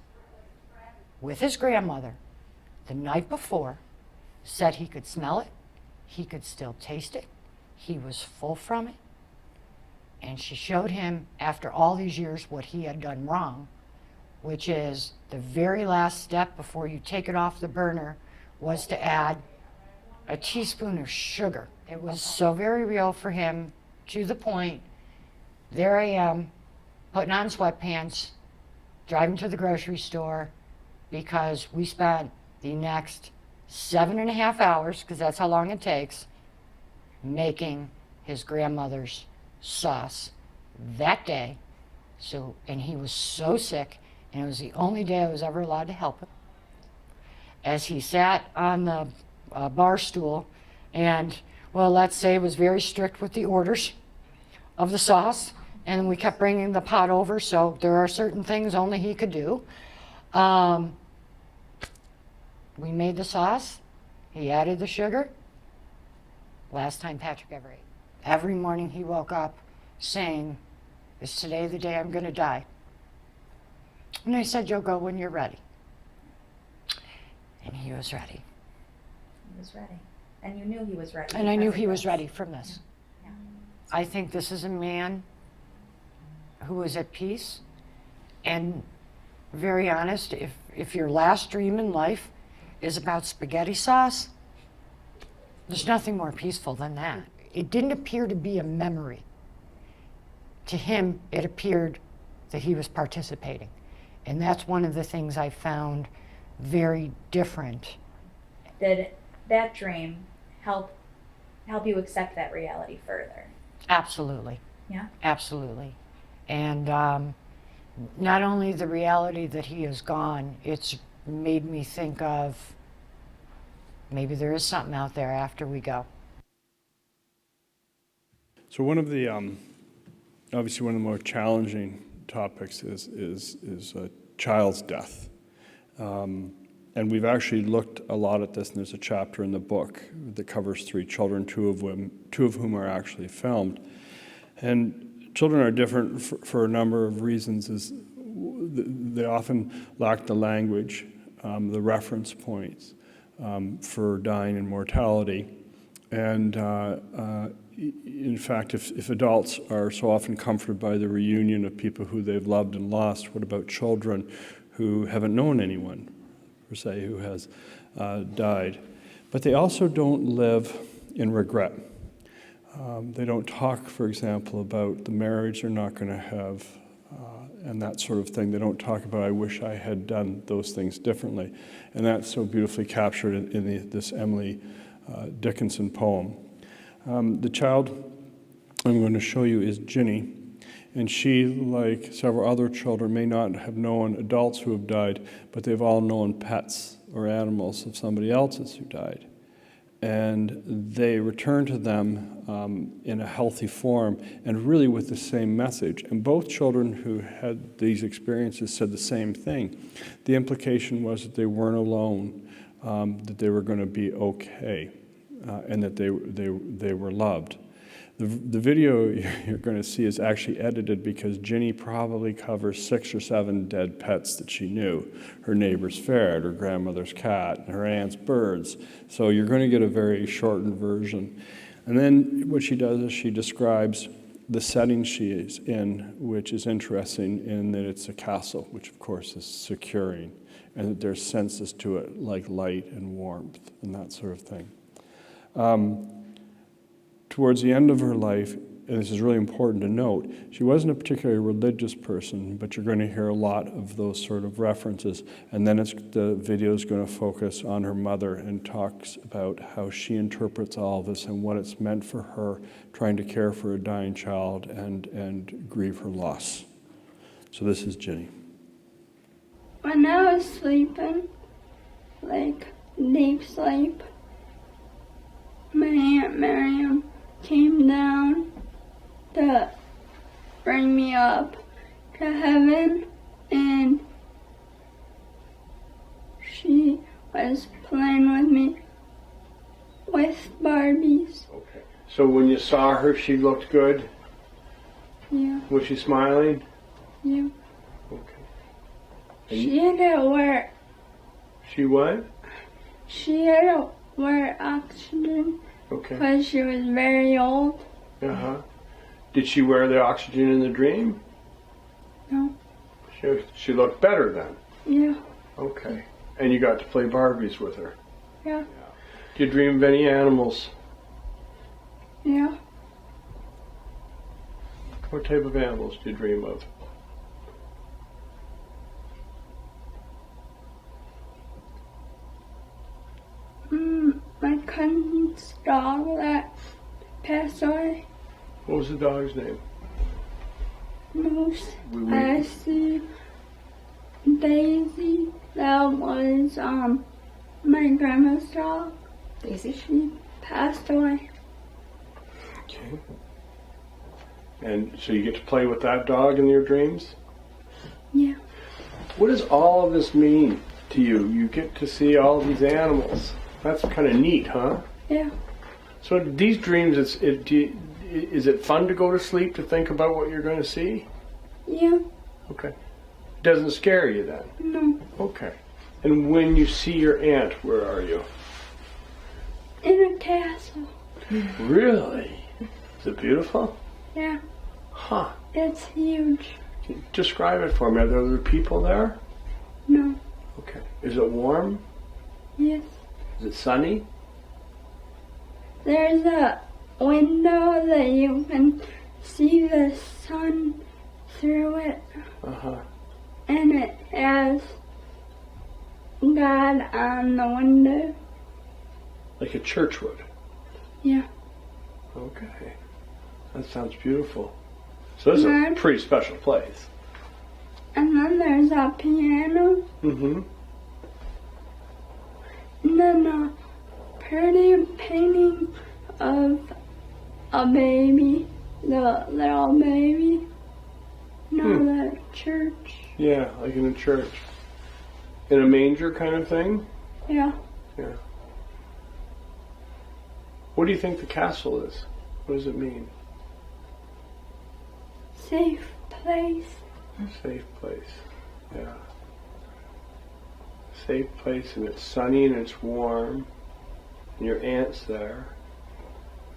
with his grandmother the night before, said he could smell it, he could still taste it, he was full from it, and she showed him after all these years what he had done wrong, which is the very last step before you take it off the burner was to add a teaspoon of sugar. It was so very real for him, to the point, there I am, putting on sweatpants, driving to the grocery store, because we spent the next 7.5 hours, because that's how long it takes, making his grandmother's sauce that day. So, and he was so sick, and it was the only day I was ever allowed to help him. As he sat on the bar stool, and, well, let's say was very strict with the orders of the sauce, and we kept bringing the pot over, so there are certain things only he could do. We made the sauce, he added the sugar. Last time Patrick ever ate. Every morning he woke up saying, "Is today the day I'm going to die?" And I said, "You'll go when you're ready." And he was ready. He was ready. And you knew he was ready. And I knew because he of was this. ready from this. Yeah. I think this is a man who was at peace and very honest. If your last dream in life is about spaghetti sauce, there's nothing more peaceful than that. It didn't appear to be a memory. To him, it appeared that he was participating. And that's one of the things I found very different. Did that dream help you accept that reality further? Absolutely. Yeah? Absolutely. And not only the reality that he is gone, it's made me think of maybe there is something out there after we go. So one of the, obviously one of the more challenging topics is a child's death. And we've actually looked a lot at this, and there's a chapter in the book that covers 3 children, two of whom are actually filmed. And children are different for a number of reasons. They often lack the language, the reference points for dying and mortality. And in fact, if adults are so often comforted by the reunion of people who they've loved and lost, what about children who haven't known anyone, per se, who has died? But they also don't live in regret. They don't talk, for example, about the marriage they're not going to have and that sort of thing. They don't talk about, I wish I had done those things differently. And that's so beautifully captured in this Emily Dickinson poem. The child I'm going to show you is Jeanne, and she, like several other children, may not have known adults who have died, but they've all known pets or animals of somebody else's who died. And they return to them in a healthy form and really with the same message. And both children who had these experiences said the same thing. The implication was that they weren't alone, that they were going to be okay, and that they were loved. The video you're going to see is actually edited because Jeanne probably covers 6 or 7 dead pets that she knew. Her neighbor's ferret, her grandmother's cat, her aunt's birds. So you're going to get a very shortened version. And then what she does is she describes the setting she is in, which is interesting in that it's a castle, which of course is securing, and that there's senses to it like light and warmth and that sort of thing. Towards the end of her life, and this is really important to note, she wasn't a particularly religious person, but you're going to hear a lot of those sort of references. And then the video is going to focus on her mother and talks about how she interprets all of this and what it's meant for her trying to care for a dying child and grieve her loss. So this is Jeanne. When I was sleeping, like deep sleep, my Aunt Miriam came down to bring me up to heaven, and she was playing with me with Barbies. Okay. So when you saw her, she looked good? Yeah. Was she smiling? Yeah. Okay. She had to wear. She what? She had to wear oxygen. Okay. Because she was very old. Uh-huh. Did she wear the oxygen in the dream? No. She looked better then? Yeah. Okay. And you got to play Barbies with her? Yeah. Do you dream of any animals? Yeah. What type of animals do you dream of? dog that passed away. What was the dog's name? Moose. We- I see Daisy. That was my grandma's dog. Daisy? She passed away. Okay. And so you get to play with that dog in your dreams? Yeah. What does all of this mean to you? You get to see all these animals. That's kind of neat, huh? Yeah. So these dreams, is it fun to go to sleep to think about what you're going to see? Yeah. Okay. Doesn't scare you then? No. Okay. And when you see your aunt, where are you? In a castle. Really? Is it beautiful? Yeah. Huh. It's huge. Describe it for me. Are there other people there? No. Okay. Is it warm? Yes. Is it sunny? There's a window that you can see the sun through it, Uh-huh. and it has God on the window. Like a church would? Yeah. Okay. That sounds beautiful. So this is a pretty special place. And then there's a piano, Mm-hmm. and then a pretty painting of a baby, the little baby. No, the church. Yeah, like in a church. In a manger kind of thing? Yeah. Yeah. What do you think the castle is? What does it mean? Safe place. Safe place. Yeah. Safe place, and it's sunny and it's warm. And your aunt's there.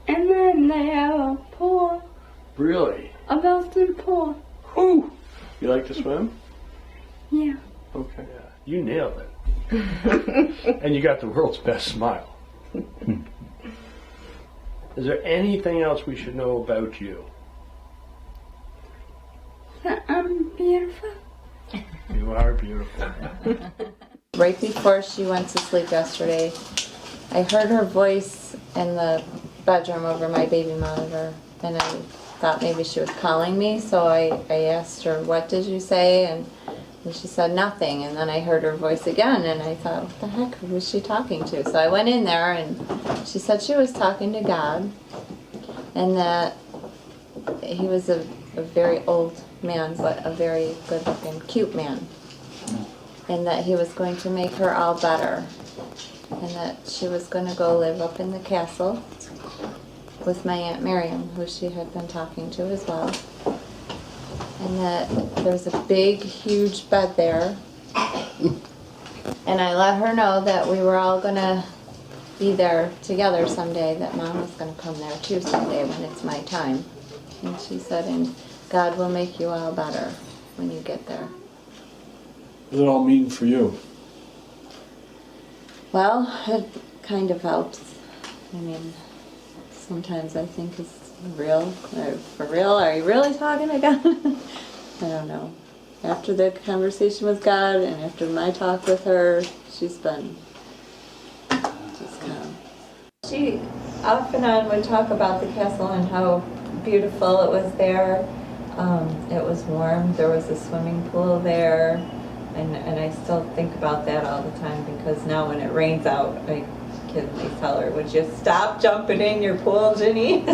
And then they have a pool, Really? a built-in pool. Whew! You like to swim? Yeah. Okay. Yeah. You nailed it. And you got the world's best smile. Is there anything else we should know about you? I'm beautiful. You are beautiful. Right before she went to sleep yesterday, I heard her voice in the bedroom over my baby monitor, and I thought maybe she was calling me, so I asked her, what did you say? And she said nothing, and then I heard her voice again, and I thought, what the heck, who was she talking to? So I went in there, and she said she was talking to God, and that he was a very old man, but a very good-looking, cute man, and that he was going to make her all better, and that she was going to go live up in the castle with my Aunt Miriam, who she had been talking to as well, and that there was a big, huge bed there, and I let her know that we were all going to be there together someday, that Mom was going to come there too someday when it's my time. And she said, and God will make you all better when you get there. What does it all mean for you? Well, it kind of helps. I mean, sometimes I think it's real. For real? Are you really talking to God? I don't know. After the conversation with God and after my talk with her, she's been just calm. She off and on would talk about the castle and how beautiful it was there. It was warm. There was a swimming pool there. And I still think about that all the time, because now when it rains out, I kidly tell her, would you stop jumping in your pool, Jeanne?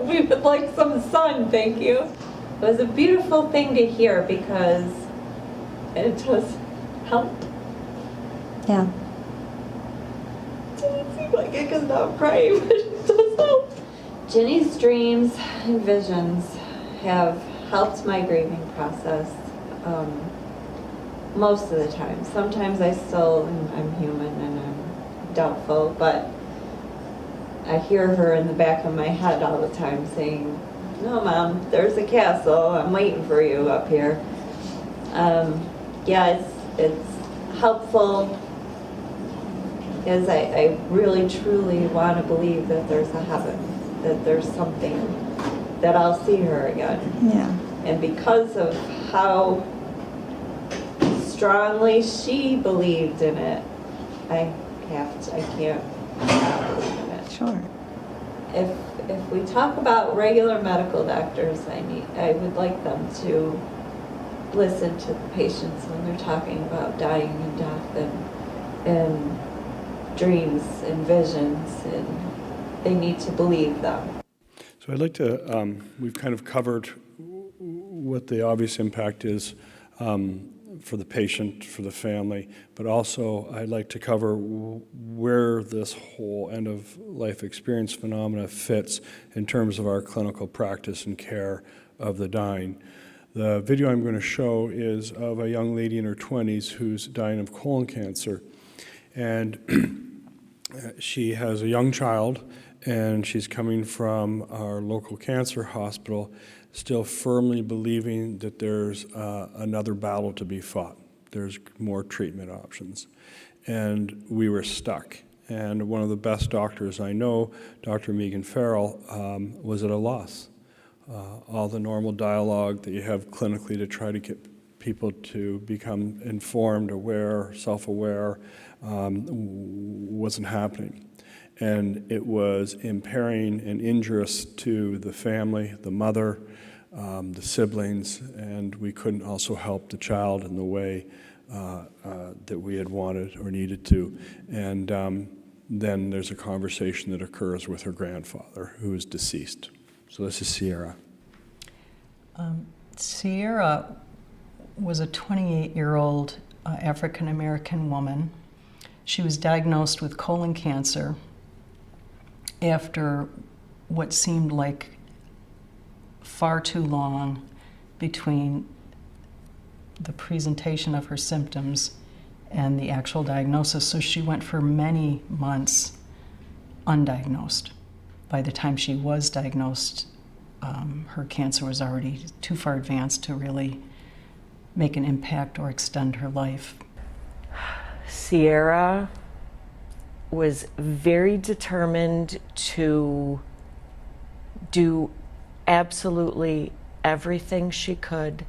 We would like some sun, thank you. It was a beautiful thing to hear, because it just helped. Yeah. It doesn't seem like it because I'm crying, but it does help. Jeanne's dreams and visions have helped my grieving process. Most of the time. Sometimes I'm human and I'm doubtful, but I hear her in the back of my head all the time saying, no, Mom, there's a castle, I'm waiting for you up here. Yeah, it's helpful, as I really truly want to believe that there's a heaven, that there's something, that I'll see her again. Yeah. And because of how strongly she believed in it, I can't not believe in it. Sure. If we talk about regular medical doctors, I would like them to listen to the patients when they're talking about dying and death and dreams and visions, and they need to believe them. So I'd like to, we've kind of covered what the obvious impact is for the patient, for the family, but also I'd like to cover where this whole end-of-life experience phenomena fits in terms of our clinical practice and care of the dying. The video I'm going to show is of a young lady in her 20s who's dying of colon cancer. And she has a young child, and she's coming from our local cancer hospital, still firmly believing that there's another battle to be fought. There's more treatment options. And we were stuck. And one of the best doctors I know, Dr. Megan Farrell, was at a loss. All the normal dialogue that you have clinically to try to get people to become informed, aware, self-aware, wasn't happening. And it was impairing and injurious to the family, the mother, the siblings, and we couldn't also help the child in the way that we had wanted or needed to. And then there's a conversation that occurs with her grandfather, who is deceased. So this is Sierra. Sierra was a 28-year-old African-American woman. She was diagnosed with colon cancer after what seemed like far too long between the presentation of her symptoms and the actual diagnosis. So she went for many months undiagnosed. By the time she was diagnosed, her cancer was already too far advanced to really make an impact or extend her life. Sierra was very determined to do absolutely everything she could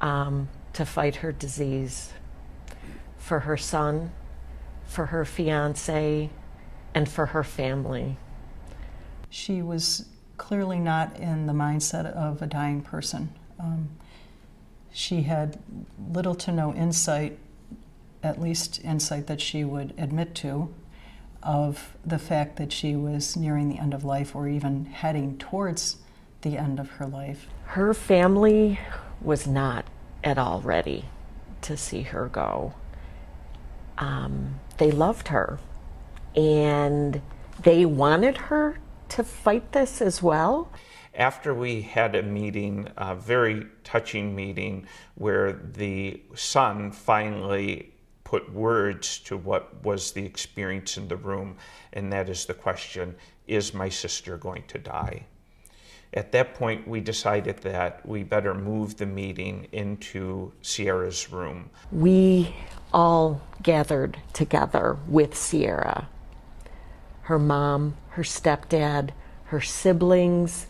to fight her disease for her son, for her fiance, and for her family. She was clearly not in the mindset of a dying person. She had little to no insight, at least insight that she would admit to, of the fact that she was nearing the end of life or even heading towards the end of her life. Her family was not at all ready to see her go. They loved her, and they wanted her to fight this as well. After we had a meeting, a very touching meeting, where the son finally put words to what was the experience in the room, and that is the question, is my sister going to die? At that point, we decided that we better move the meeting into Sierra's room. We all gathered together with Sierra. Her mom, her stepdad, her siblings,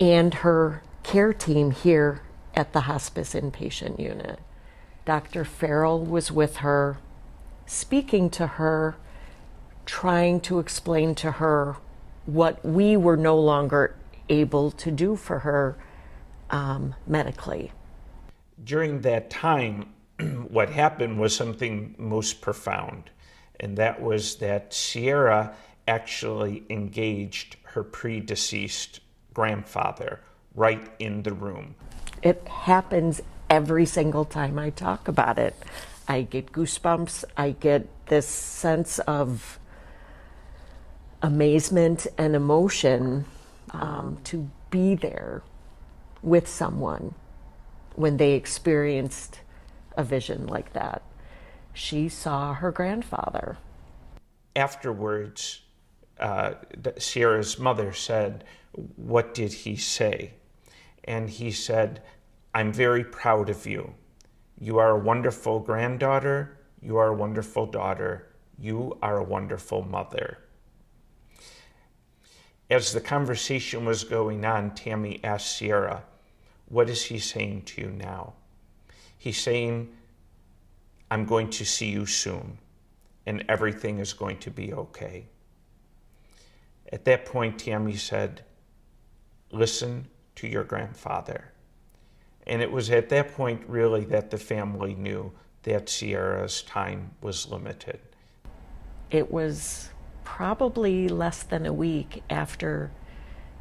and her care team here at the hospice inpatient unit. Dr. Farrell was with her, speaking to her, trying to explain to her what we were no longer able to do for her medically. During that time, what happened was something most profound, and that was that Sierra actually engaged her predeceased grandfather right in the room. It happens every single time I talk about it. I get goosebumps, I get this sense of amazement and emotion to be there with someone when they experienced a vision like that. She saw her grandfather. Afterwards, Sierra's mother said, "What did he say?" And he said, "I'm very proud of you. You are a wonderful granddaughter. You are a wonderful daughter. You are a wonderful mother." As the conversation was going on, Tammy asked Sierra, "What is he saying to you now?" He's saying, "I'm going to see you soon, and everything is going to be okay." At that point, Tammy said, "Listen to your grandfather." And it was at that point really that the family knew that Sierra's time was limited. It was probably less than a week after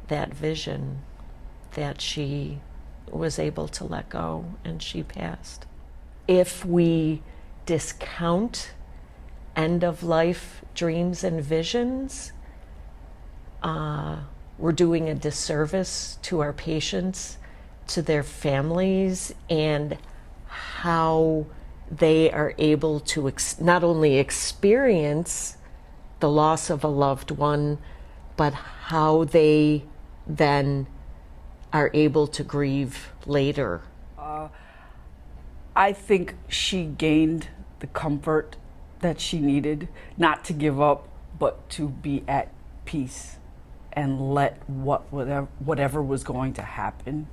that vision that she was able to let go and she passed. If we discount end-of-life dreams and visions, we're doing a disservice to our patients, to their families, and how they are able to not only experience the loss of a loved one, but how they then are able to grieve later. I think she gained the comfort that she needed, not to give up, but to be at peace and let whatever was going to happen.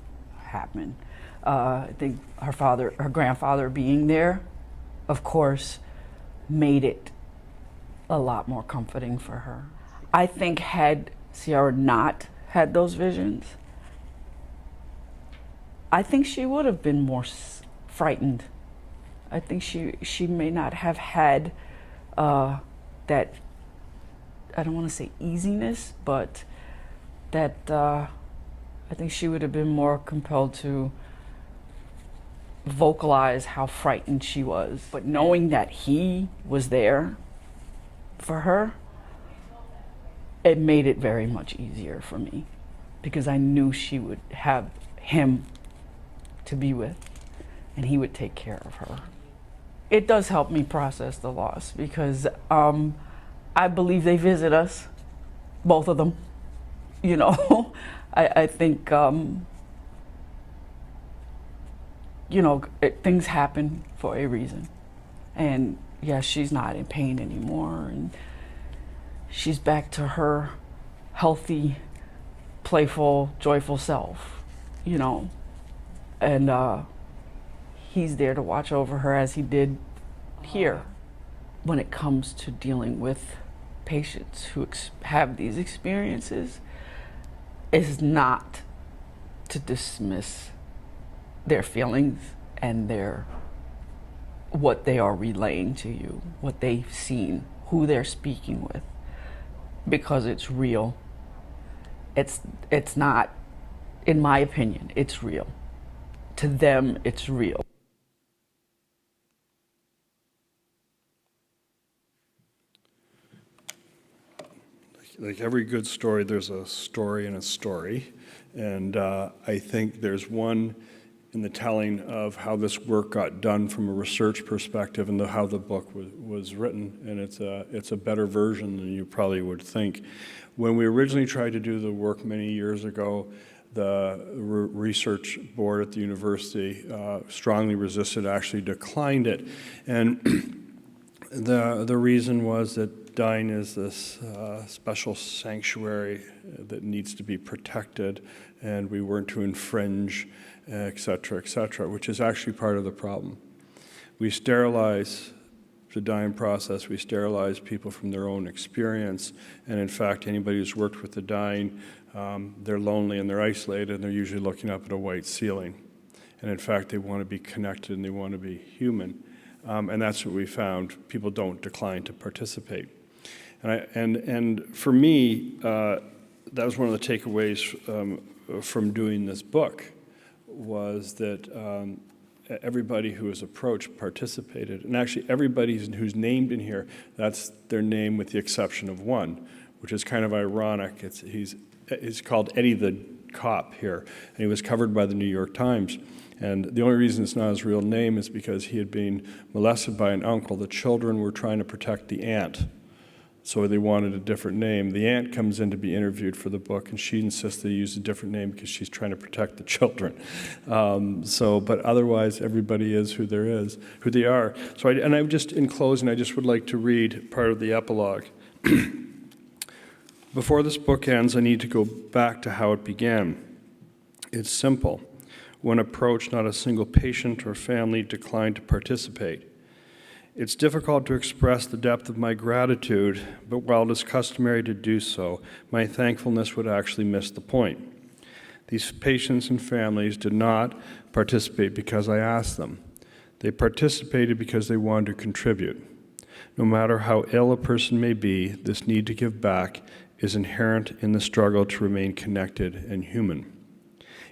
I think her grandfather being there, of course, made it a lot more comforting for her. I think had Sierra not had those visions, I think she would have been more frightened. I think she may not have had that, I don't want to say easiness, but that I think she would have been more compelled to vocalize how frightened she was. But knowing that he was there for her, it made it very much easier for me, because I knew she would have him to be with and he would take care of her. It does help me process the loss, because I believe they visit us, both of them. You know, I think, you know, things happen for a reason. And yeah, she's not in pain anymore, and she's back to her healthy, playful, joyful self, you know. And he's there to watch over her as he did here. When it comes to dealing with patients who have these experiences, is not to dismiss their feelings and what they are relaying to you, what they've seen, who they're speaking with, because it's real. It's not, in my opinion, it's real. To them, it's real. Like every good story, there's a story in a story. And I think there's one in the telling of how this work got done from a research perspective and how the book was written. And it's a better version than you probably would think. When we originally tried to do the work many years ago, the research board at the university strongly resisted, actually declined it. And the reason was that dying is this special sanctuary that needs to be protected, and we weren't to infringe, et cetera, which is actually part of the problem. We sterilize the dying process, we sterilize people from their own experience, and in fact, anybody who's worked with the dying, they're lonely and they're isolated, and they're usually looking up at a white ceiling. And in fact, they want to be connected and they want to be human. And that's what we found. People don't decline to participate. And for me, that was one of the takeaways from doing this book, was that everybody who was approached participated. And actually everybody who's named in here, that's their name with the exception of one, which is kind of ironic. He's called Eddie the Cop here, and he was covered by the New York Times. And the only reason it's not his real name is because he had been molested by an uncle. The children were trying to protect the aunt, so they wanted a different name. The aunt comes in to be interviewed for the book, and she insists they use a different name because she's trying to protect the children. But otherwise, everybody is who they are. So, in closing, I just would like to read part of the epilogue. Before this book ends, I need to go back to how it began. It's simple. When approached, not a single patient or family declined to participate. It's difficult to express the depth of my gratitude, but while it is customary to do so, my thankfulness would actually miss the point. These patients and families did not participate because I asked them. They participated because they wanted to contribute. No matter how ill a person may be, this need to give back is inherent in the struggle to remain connected and human.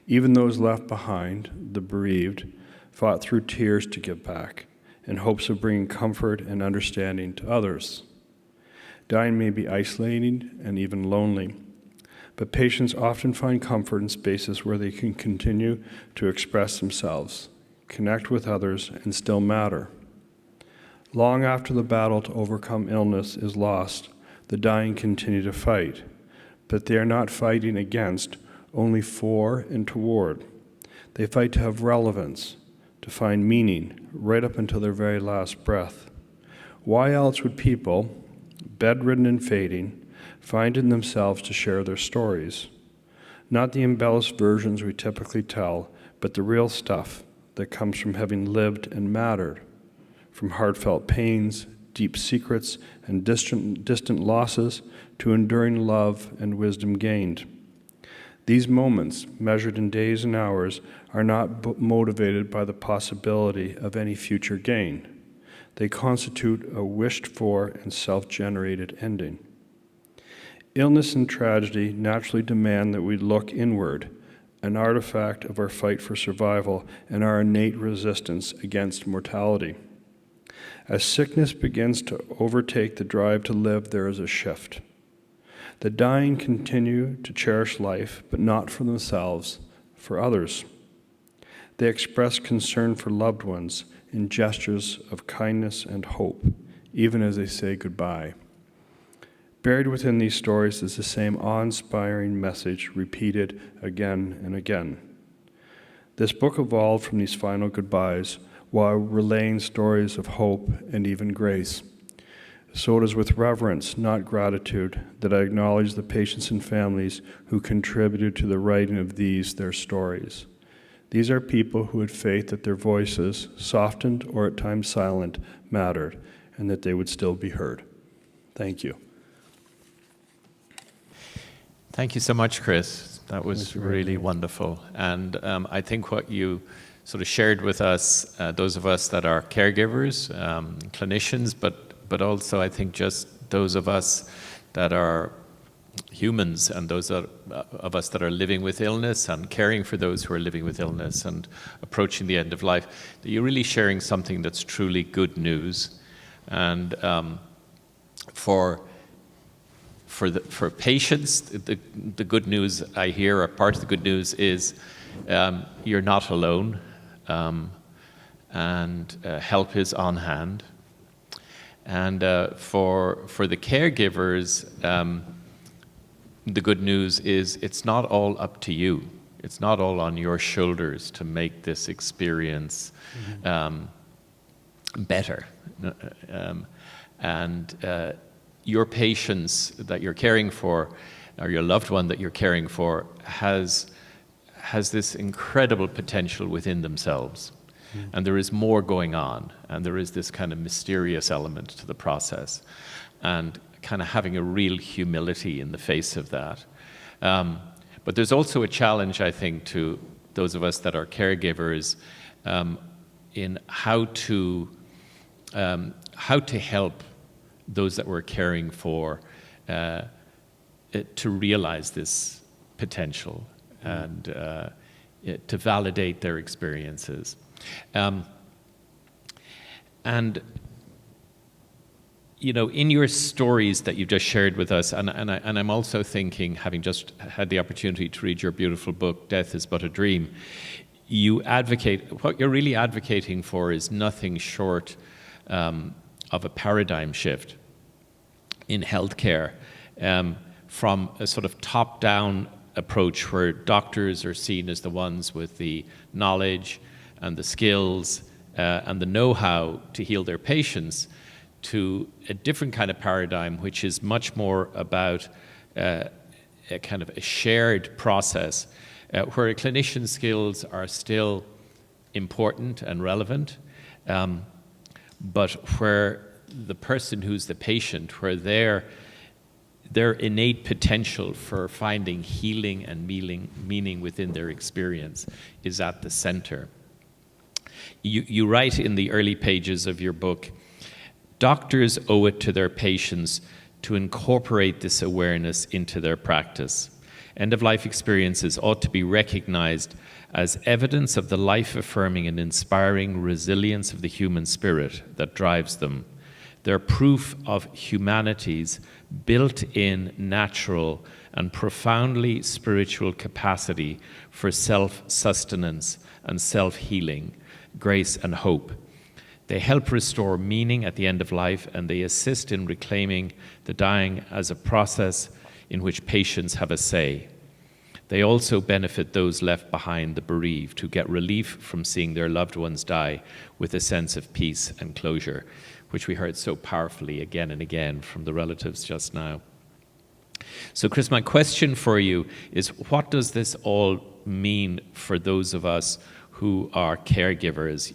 Even those left behind, the bereaved, fought through tears to give back, in hopes of bringing comfort and understanding to others. Dying may be isolating and even lonely, but patients often find comfort in spaces where they can continue to express themselves, connect with others, and still matter. Long after the battle to overcome illness is lost, the dying continue to fight, but they are not fighting against, only for and toward. They fight to have relevance, to find meaning, right up until their very last breath. Why else would people, bedridden and fading, find in themselves to share their stories? Not the embellished versions we typically tell, but the real stuff that comes from having lived and mattered, from heartfelt pains, deep secrets, and distant losses to enduring love and wisdom gained. These moments, measured in days and hours, are not motivated by the possibility of any future gain. They constitute a wished-for and self-generated ending. Illness and tragedy naturally demand that we look inward, an artifact of our fight for survival and our innate resistance against mortality. As sickness begins to overtake the drive to live, there is a shift. The dying continue to cherish life, but not for themselves, for others. They express concern for loved ones in gestures of kindness and hope, even as they say goodbye. Buried within these stories is the same awe-inspiring message repeated again and again. This book evolved from these final goodbyes while relaying stories of hope and even grace. So it is with reverence, not gratitude, that I acknowledge the patients and families who contributed to the writing of their stories. These are people who had faith that their voices, softened or at times silent, mattered, and that they would still be heard. Thank you. Thank you so much, Chris. That was really wonderful. And I think what you sort of shared with us, those of us that are caregivers, clinicians, but also I think just those of us that are humans and those of us that are living with illness and caring for those who are living with illness and approaching the end of life, that you're really sharing something that's truly good news. And for patients, the good news I hear, or part of the good news is you're not alone, and help is on hand. And for the caregivers, the good news is it's not all up to you. It's not all on your shoulders to make this experience better. Your patients that you're caring for, or your loved one that you're caring for, has this incredible potential within themselves. And there is more going on, and there is this kind of mysterious element to the process, and kind of having a real humility in the face of that. But there's also a challenge, I think, to those of us that are caregivers in how to help those that we're caring for to realize this potential and to validate their experiences. And you know, in your stories that you've just shared with us, and I'm also thinking, having just had the opportunity to read your beautiful book, Death is But a Dream, you advocate, what you're really advocating for is nothing short of a paradigm shift in healthcare, from a sort of top-down approach where doctors are seen as the ones with the knowledge and the skills and the know-how to heal their patients, to a different kind of paradigm, which is much more about a kind of a shared process where a clinician's skills are still important and relevant, but where the person who's the patient, where their innate potential for finding healing and meaning within their experience is at the center. You write in the early pages of your book, doctors owe it to their patients to incorporate this awareness into their practice. End-of-life experiences ought to be recognized as evidence of the life-affirming and inspiring resilience of the human spirit that drives them. They're proof of humanity's built-in, natural, and profoundly spiritual capacity for self-sustenance and self-healing, grace and hope. They help restore meaning at the end of life, and they assist in reclaiming the dying as a process in which patients have a say. They also benefit those left behind, the bereaved, who get relief from seeing their loved ones die with a sense of peace and closure, which we heard so powerfully again and again from the relatives just now. So, Chris, my question for you is, what does this all mean for those of us who are caregivers,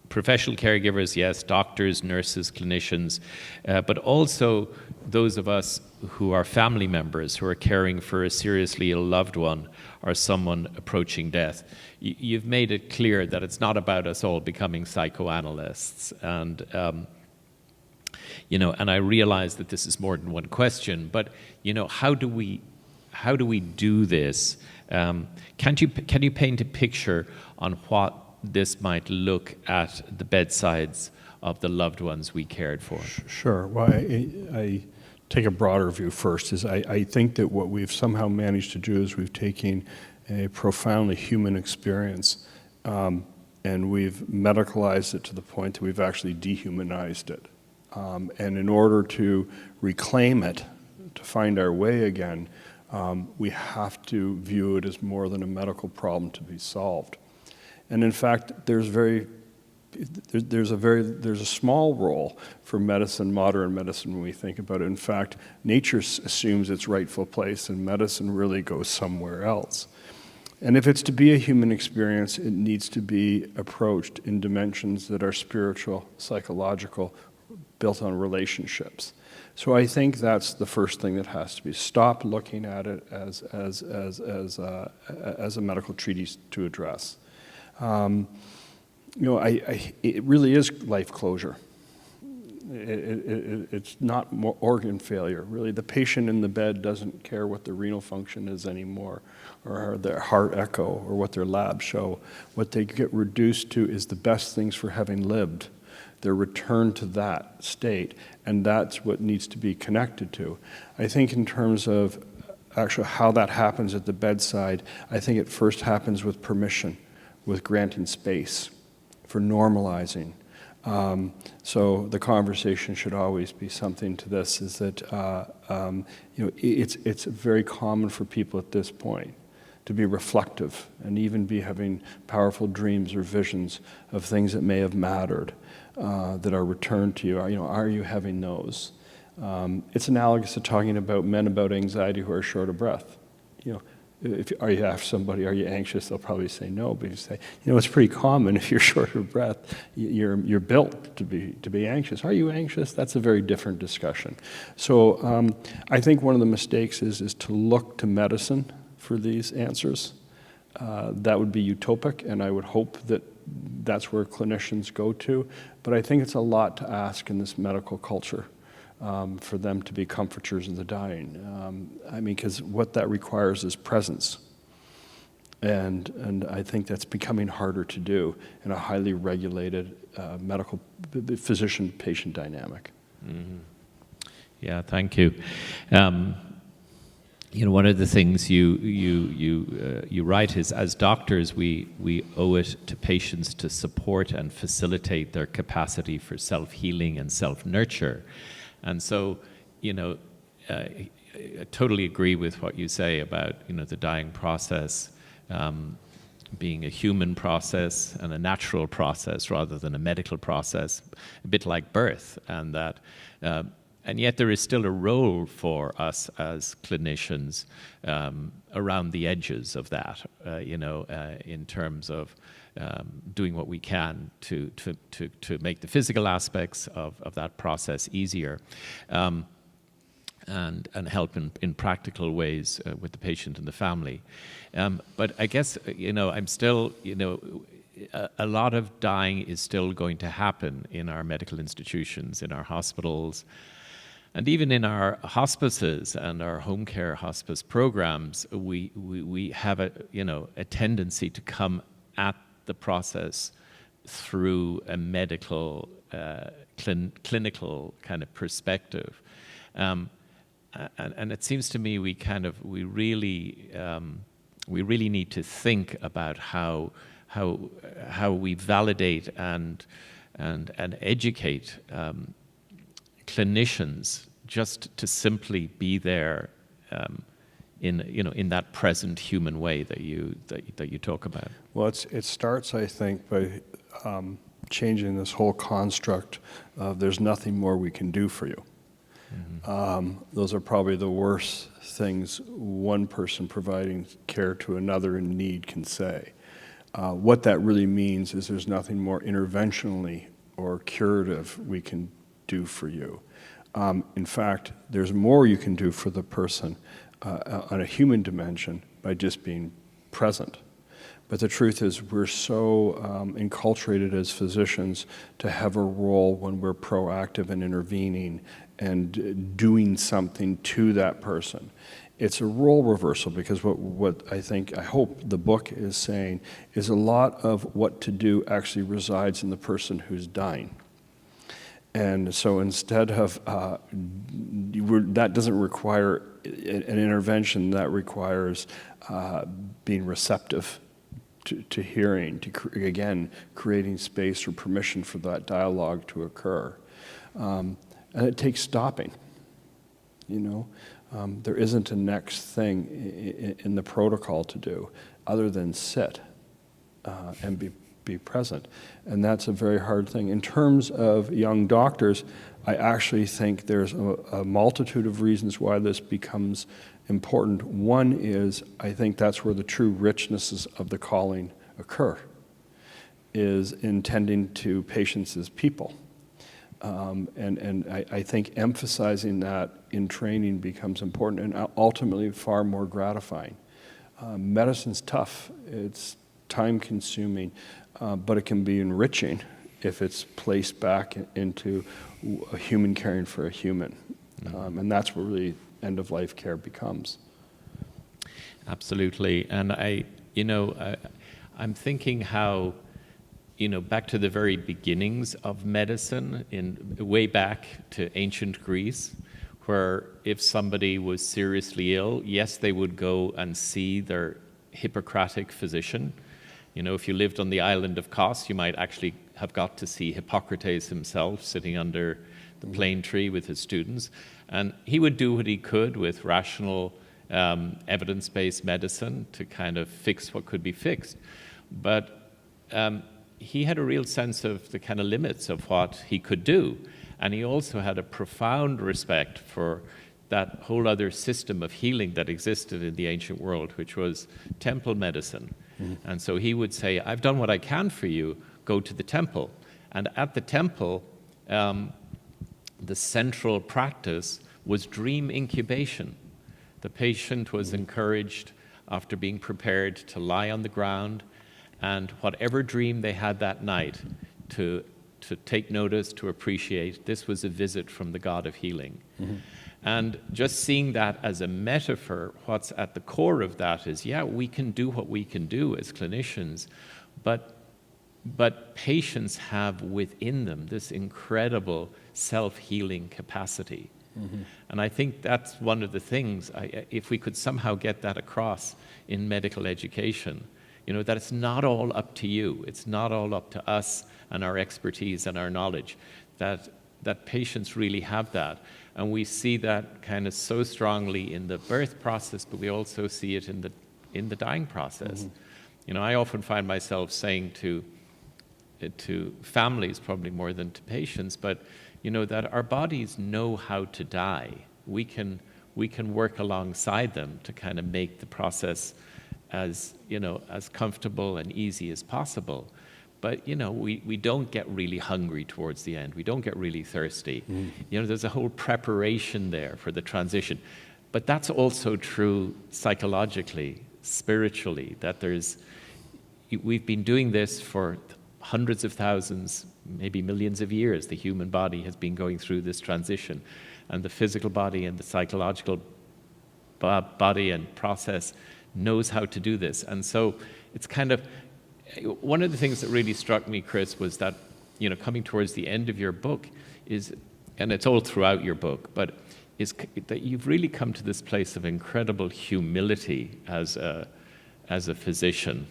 professional caregivers, yes, doctors, nurses, clinicians, but also those of us who are family members who are caring for a seriously ill loved one or someone approaching death. You've made it clear that it's not about us all becoming psychoanalysts, and and I realize that this is more than one question, but how do we do this? Can you paint a picture on what this might look at the bedsides of the loved ones we cared for? Sure. Well, I take a broader view first. I think that what we've somehow managed to do is we've taken a profoundly human experience and we've medicalized it to the point that we've actually dehumanized it. And in order to reclaim it, to find our way again, we have to view it as more than a medical problem to be solved. And in fact, there's a small role for medicine, modern medicine, when we think about it. In fact, nature assumes its rightful place, and medicine really goes somewhere else. And if it's to be a human experience, it needs to be approached in dimensions that are spiritual, psychological, built on relationships. So I think that's the first thing that has to be. Stop looking at it as a medical treatise to address. It really is life closure. It's not more organ failure. Really, the patient in the bed doesn't care what their renal function is anymore, or their heart echo, or what their labs show. What they get reduced to is the best things for having lived. They're returned to that state, and that's what needs to be connected to. I think in terms of actually how that happens at the bedside, I think it first happens with permission, with granting space, for normalizing. So the conversation should always be something to this, is that it's very common for people at this point to be reflective and even be having powerful dreams or visions of things that may have mattered that are returned to you. Are you having those? It's analogous to talking about men about anxiety who are short of breath. If you ask somebody, are you anxious? They'll probably say no, but you say, it's pretty common if you're short of breath, you're built to be anxious. Are you anxious? That's a very different discussion. So I think one of the mistakes is to look to medicine for these answers. That would be utopic, and I would hope that that's where clinicians go to. But I think it's a lot to ask in this medical culture. For them to be comforters of the dying. Because what that requires is presence. And I think that's becoming harder to do in a highly regulated medical physician-patient dynamic. Mm-hmm. Yeah, thank you. One of the things you write is, as doctors, we owe it to patients to support and facilitate their capacity for self-healing and self-nurture. And so, I totally agree with what you say about, the dying process being a human process and a natural process rather than a medical process, a bit like birth, and that And yet there is still a role for us as clinicians around the edges of that, in terms of doing what we can to make the physical aspects of that process easier, and help in practical ways with the patient and the family. But I guess, I'm still, a lot of dying is still going to happen in our medical institutions, in our hospitals, and even in our hospices and our home care hospice programs. We have a tendency to come at the process through a medical, clinical kind of perspective. And it seems to me we really need to think about how we validate and educate clinicians just to simply be there in that present human way that you talk about. Well, it starts, I think, by changing this whole construct of there's nothing more we can do for you. Those are probably the worst things one person providing care to another in need can say. What that really means is there's nothing more interventionally or curative we can do for you. In fact, there's more you can do for the person on a human dimension by just being present. But the truth is we're so enculturated as physicians to have a role when we're proactive and intervening and doing something to that person. It's a role reversal, because what I hope the book is saying is a lot of what to do actually resides in the person who's dying. And so instead of, that doesn't require an intervention, that requires being receptive to hearing, again, creating space or permission for that dialogue to occur. And it takes stopping, there isn't a next thing in the protocol to do other than sit and be present. And that's a very hard thing. In terms of young doctors, I actually think there's a multitude of reasons why this becomes important. One is, I think that's where the true richnesses of the calling occur, is in tending to patients as people. And I think emphasizing that in training becomes important and ultimately far more gratifying. Medicine's tough, it's time-consuming, but it can be enriching if it's placed back into a human caring for a human. And that's what really end-of-life care becomes. Absolutely. And I'm thinking how, back to the very beginnings of medicine, way back to ancient Greece, where if somebody was seriously ill, yes, they would go and see their Hippocratic physician. If you lived on the island of Kos, you might actually have got to see Hippocrates himself sitting under the plane tree with his students. And he would do what he could with rational, evidence-based medicine to kind of fix what could be fixed. But he had a real sense of the kind of limits of what he could do. And he also had a profound respect for that whole other system of healing that existed in the ancient world, which was temple medicine. And so he would say, I've done what I can for you, go to the temple. And at the temple, the central practice was dream incubation. The patient was encouraged, after being prepared, to lie on the ground, and whatever dream they had that night, to take notice, to appreciate, this was a visit from the God of healing. And just seeing that as a metaphor, what's at the core of that is, yeah, we can do what we can do as clinicians, but patients have within them this incredible self-healing capacity. And I think that's one of the things, if we could somehow get that across in medical education, that it's not all up to you, it's not all up to us and our expertise and our knowledge, that patients really have that. And we see that kind of so strongly in the birth process, but we also see it in the dying process. I often find myself saying to families, probably more than to patients, but that our bodies know how to die. We can work alongside them to kind of make the process as comfortable and easy as possible. But, we don't get really hungry towards the end. We don't get really thirsty. There's a whole preparation there for the transition. But that's also true psychologically, spiritually, that we've been doing this for hundreds of thousands, maybe millions of years. The human body has been going through this transition, and the physical body and the psychological body and process knows how to do this. And so it's kind of, one of the things that really struck me, Chris, was that, coming towards the end of your book is, and it's all throughout your book, but is that you've really come to this place of incredible humility as a physician.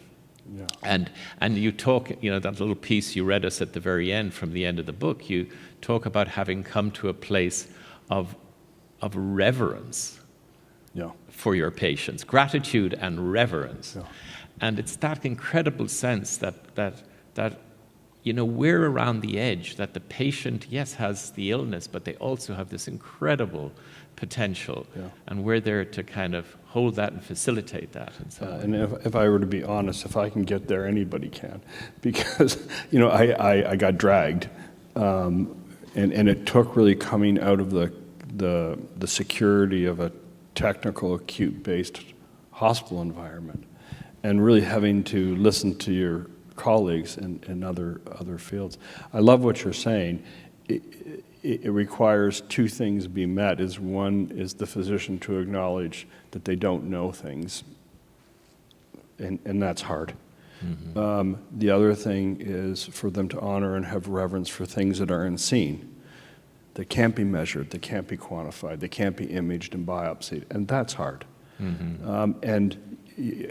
Yeah. And you talk, that little piece you read us at the very end, from the end of the book, you talk about having come to a place of reverence for your patients, gratitude and reverence. Yeah. And it's that incredible sense that we're around the edge, that the patient, yes, has the illness, but they also have this incredible potential. Yeah. And we're there to kind of hold that and facilitate that. And so and if I were to be honest, if I can get there, anybody can. Because, I got dragged. And it took really coming out of the security of a technical, acute-based hospital environment, and really having to listen to your colleagues in other fields. I love what you're saying. It requires two things be met. One is the physician to acknowledge that they don't know things, and that's hard. Mm-hmm. The other thing is for them to honor and have reverence for things that are unseen, that can't be measured, that can't be quantified, that can't be imaged and biopsied, and that's hard. Mm-hmm. And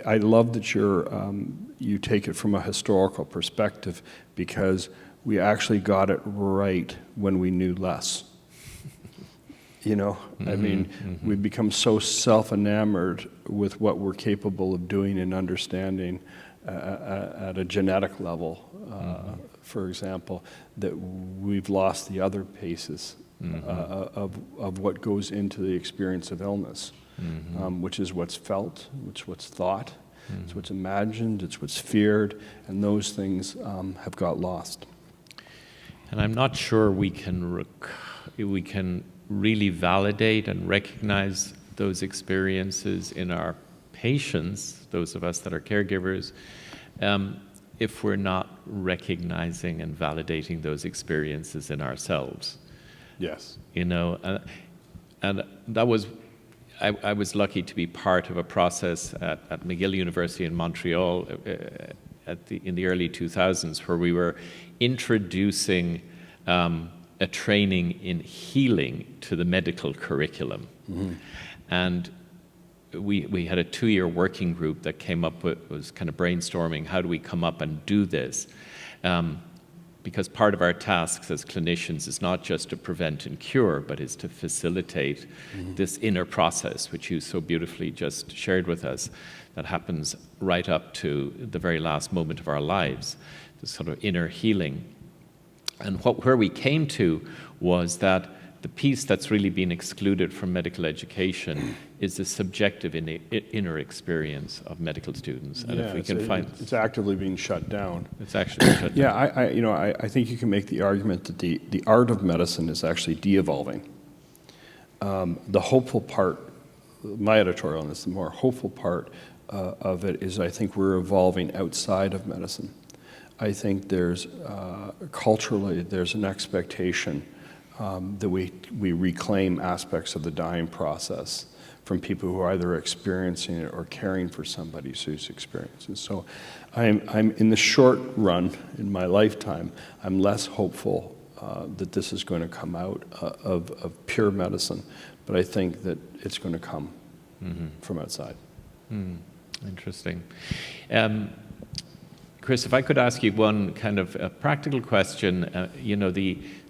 I love that you take it from a historical perspective, because we actually got it right when we knew less. Mm-hmm. I mean, mm-hmm. We've become so self-enamored with what we're capable of doing and understanding at a genetic level, mm-hmm. for example, that we've lost the other paces mm-hmm. Of what goes into the experience of illness. Mm-hmm. Which is what's felt, which is what's thought, mm-hmm. it's what's imagined, it's what's feared, and those things have got lost. And I'm not sure we can really validate and recognize those experiences in our patients, those of us that are caregivers, if we're not recognizing and validating those experiences in ourselves. Yes. And that was, I was lucky to be part of a process at McGill University in Montreal in the early 2000s, where we were introducing a training in healing to the medical curriculum. Mm-hmm. And we had a 2-year working group that came up with, was kind of brainstorming, how do we come up and do this? Because part of our tasks as clinicians is not just to prevent and cure, but is to facilitate mm-hmm. this inner process, which you so beautifully just shared with us, that happens right up to the very last moment of our lives, this sort of inner healing. And where we came to was that the piece that's really been excluded from medical education is the subjective inner experience of medical students. And if we can find... It's actively being shut down. It's actually being shut down. Yeah, I think you can make the argument that the art of medicine is actually de-evolving. The hopeful part, my editorial on this, the more hopeful part of it is I think we're evolving outside of medicine. I think there's, culturally, there's an expectation that we reclaim aspects of the dying process from people who are either experiencing it or caring for somebody who's experiencing it. So I'm in the short run, in my lifetime, I'm less hopeful that this is going to come out of pure medicine, but I think that it's going to come mm-hmm. from outside. Interesting. Chris, if I could ask you one kind of a practical question,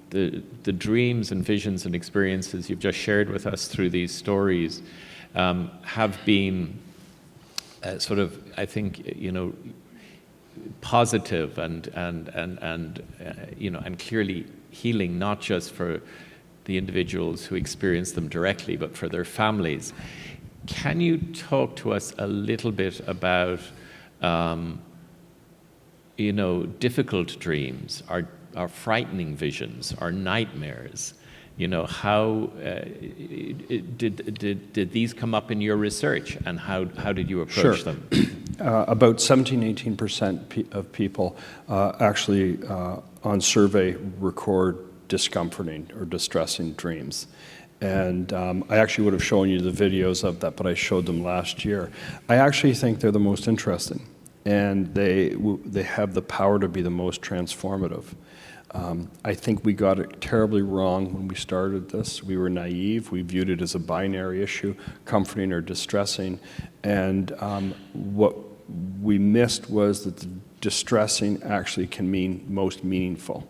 the dreams and visions and experiences you've just shared with us through these stories have been sort of, I think, positive and you know, and clearly healing, not just for the individuals who experience them directly, but for their families. Can you talk to us a little bit about, you know, difficult dreams, our frightening visions, our nightmares? You know, how did these come up in your research, and how did you approach them? About 17–18% of people actually on survey record discomforting or distressing dreams. And I actually would have shown you the videos of that, but I showed them last year. I actually think they're the most interesting, and they have the power to be the most transformative. I think we got it terribly wrong when we started this. We were naive. We viewed it as a binary issue, comforting or distressing. And what we missed was that the distressing actually can mean most meaningful.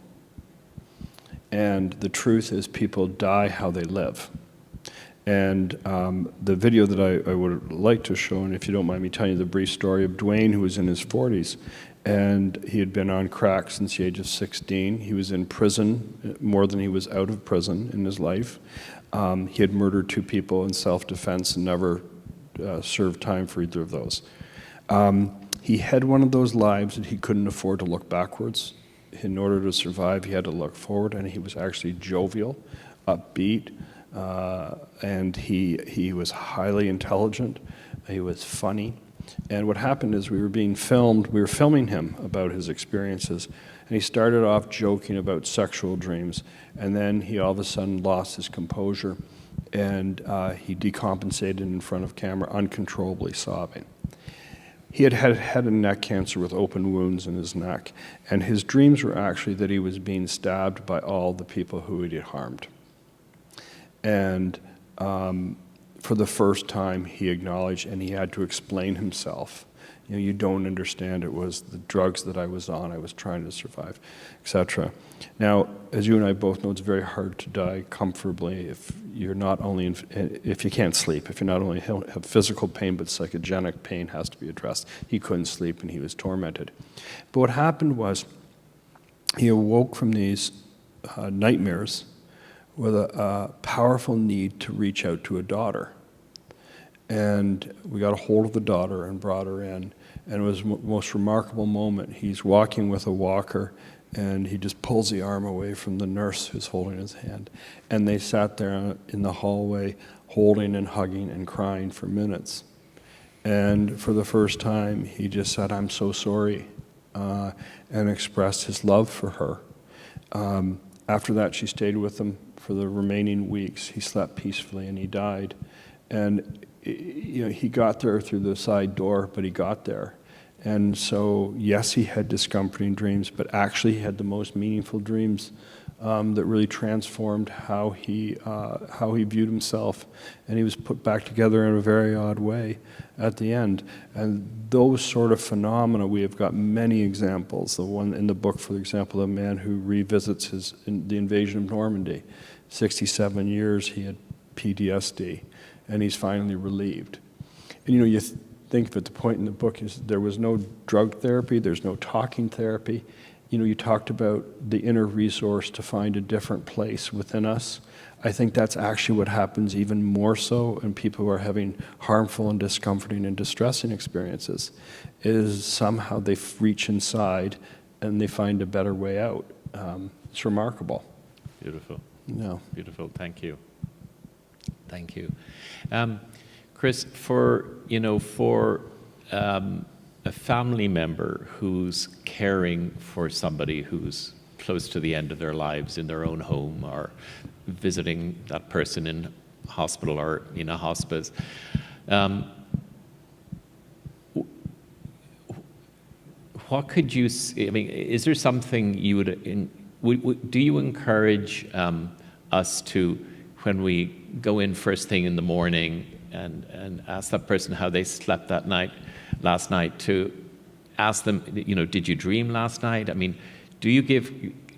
And the truth is people die how they live. And the video that I would like to show, and if you don't mind me telling you the brief story of Dwayne, who was in his 40s, and he had been on crack since the age of 16. He was in prison more than he was out of prison in his life. He had murdered 2 people in self-defense and never served time for either of those. He had one of those lives that he couldn't afford to look backwards. In order to survive, he had to look forward, and he was actually jovial, upbeat, and he was highly intelligent. He was funny. And what happened is we were filming him about his experiences, and he started off joking about sexual dreams, and then he all of a sudden lost his composure, and he decompensated in front of camera, uncontrollably sobbing. He had head and neck cancer with open wounds in his neck, and his dreams were actually that he was being stabbed by all the people who he had harmed. And for the first time, he acknowledged, and he had to explain himself. You know, you don't understand, it was the drugs that I was on, I was trying to survive, etc. Now, as you and I both know, it's very hard to die comfortably if you're not only, if you can't sleep, if you're not only have physical pain, but psychogenic pain has to be addressed. He couldn't sleep and he was tormented. But what happened was, he awoke from these nightmares with a powerful need to reach out to a daughter. And we got a hold of the daughter and brought her in, and it was the most remarkable moment. He's walking with a walker, and he just pulls the arm away from the nurse who's holding his hand. And they sat there in the hallway holding and hugging and crying for minutes. And for the first time, he just said, "I'm so sorry," and expressed his love for her. After that, she stayed with him for the remaining weeks. He slept peacefully and he died. And you know, he got there through the side door, but he got there. And so, yes, he had discomforting dreams, but actually he had the most meaningful dreams that really transformed how he viewed himself. And he was put back together in a very odd way at the end. And those sort of phenomena, we have got many examples. The one in the book, for example, a man who revisits the invasion of Normandy. 67 years, he had PTSD, and he's finally relieved. And you know, you think that the point in the book is there was no drug therapy, there's no talking therapy. You know, you talked about the inner resource to find a different place within us. I think that's actually what happens even more so in people who are having harmful and discomforting and distressing experiences, is somehow they reach inside and they find a better way out. It's remarkable. Beautiful. No. Beautiful. Thank you. Thank you. Chris, for a family member who's caring for somebody who's close to the end of their lives in their own home, or visiting that person in hospital or in a hospice, what could you say? I mean, is there something you would do you encourage us to, when we go in first thing in the morning and ask that person how they slept last night, to ask them, you know, did you dream last night? I mean, can you give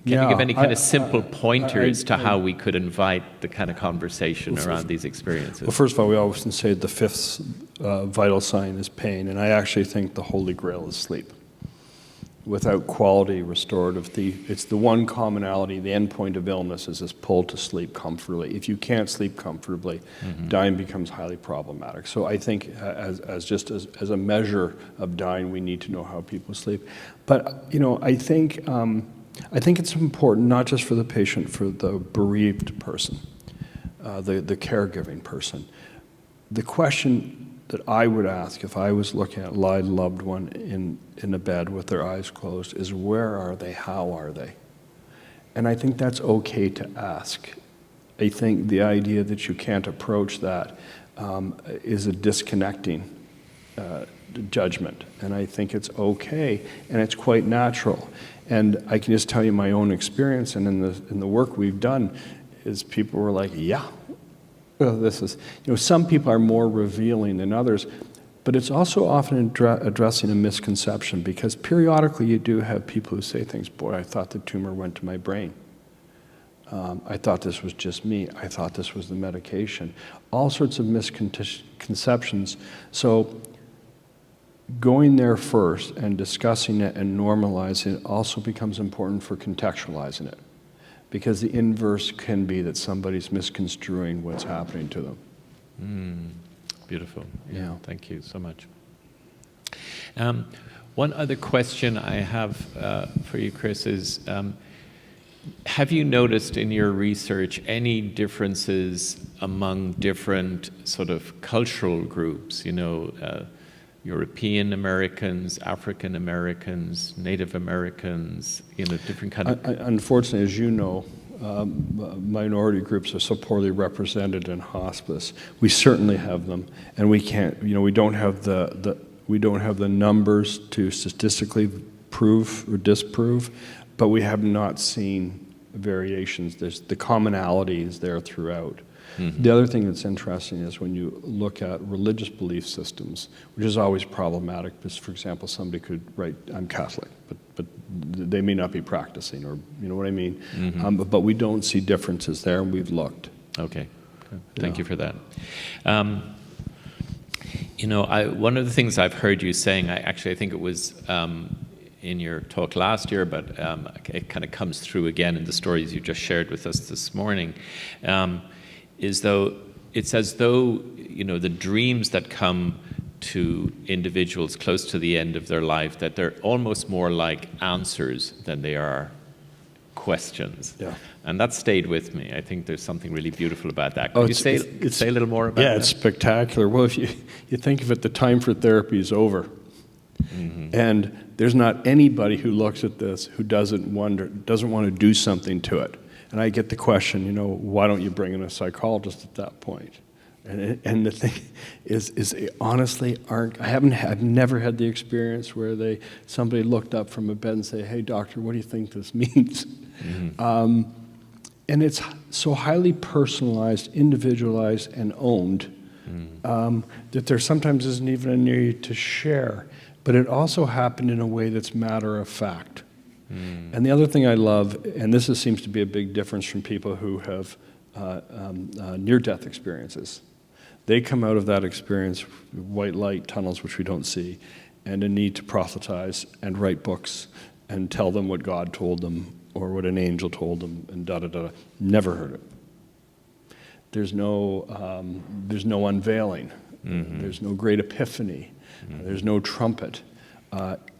any kind of simple pointers to how we could invite the kind of conversation around these experiences? Well, first of all, we always say the fifth vital sign is pain, and I actually think the holy grail is sleep. without quality restorative, it's the one commonality, the end point of illness is this pull to sleep comfortably. If you can't sleep comfortably, dying becomes highly problematic. So I think as a measure of dying, we need to know how people sleep. But, you know, I think it's important not just for the patient, for the bereaved person, the caregiving person. The question that I would ask if I was looking at a loved one in a bed with their eyes closed is, where are they? How are they? And I think that's okay to ask. I think the idea that you can't approach that is a disconnecting judgment. And I think it's okay, and it's quite natural. And I can just tell you my own experience, and in the work we've done, is people were like, yeah. Well, this is, you know, some people are more revealing than others, but it's also often addressing a misconception, because periodically you do have people who say things, boy, I thought the tumor went to my brain. I thought this was just me. I thought this was the medication. All sorts of misconceptions. So going there first and discussing it and normalizing it also becomes important for contextualizing it. Because the inverse can be that somebody's misconstruing what's happening to them. Beautiful. Yeah, thank you so much. One other question I have for you, Chris, is have you noticed in your research any differences among different sort of cultural groups, you know, European Americans, African Americans, Native Americans, you know, different kind of... Unfortunately, as you know, minority groups are so poorly represented in hospice. We certainly have them, and we can't, you know, we don't have the numbers to statistically prove or disprove, but we have not seen variations. The commonality is there throughout. The other thing that's interesting is when you look at religious belief systems, which is always problematic, because, for example, somebody could write, I'm Catholic, but they may not be practicing, or you know what I mean? But we don't see differences there, and we've looked. Okay. Thank you for that. You know, one of the things I've heard you saying, I think it was in your talk last year, but it kind of comes through again in the stories you just shared with us this morning, is though it's as though, you know, the dreams that come to individuals close to the end of their life, that they're almost more like answers than they are questions. Yeah. And that stayed with me. I think there's something really beautiful about that. Could you say a little more about that? Yeah, it's spectacular. Well, if you think of it, the time for therapy is over. And there's not anybody who looks at this who doesn't want to do something to it. And I get the question, you know, why don't you bring in a psychologist at that point? And the thing is honestly, I've never had the experience where somebody looked up from a bed and say, hey, doctor, what do you think this means? And it's so highly personalized, individualized, and owned that there sometimes isn't even a need to share. But it also happened in a way that's matter of fact. And the other thing I love, and this seems to be a big difference from people who have near-death experiences. They come out of that experience, white light tunnels, which we don't see, and a need to proselytize and write books and tell them what God told them or what an angel told them, and da-da-da. Never heard it. There's no unveiling. There's no great epiphany. There's no trumpet.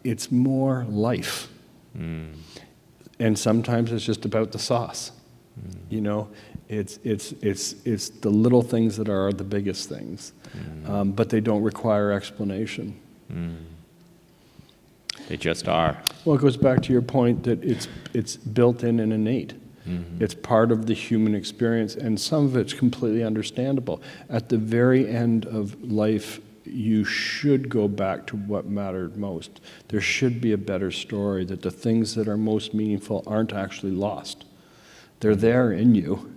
It's more life. And sometimes it's just about the sauce. You know, it's the little things that are the biggest things, but they don't require explanation. They just are. Well, it goes back to your point that it's built in and innate. It's part of the human experience, and some of it's completely understandable. At the very end of life, you should go back to what mattered most. There should be a better story, that the things that are most meaningful aren't actually lost. They're there in you.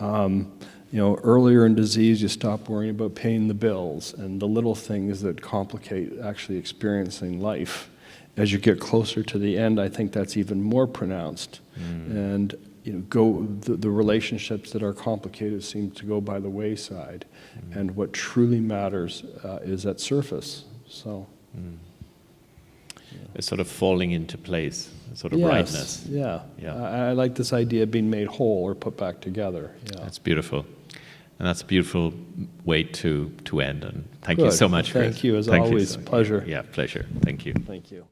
You know, earlier in disease, you stop worrying about paying the bills and the little things that complicate actually experiencing life. As you get closer to the end, I think that's even more pronounced. And you know, the relationships that are complicated seem to go by the wayside, and what truly matters is at surface. So, a sort of falling into place, a sort of Yes, rightness. yeah. Yeah. I like this idea of being made whole or put back together. Yeah. That's beautiful. And that's a beautiful way to end. And thank you Good. so much, Chris. Thank you, as always. Pleasure. Yeah, pleasure. Thank you. Thank you.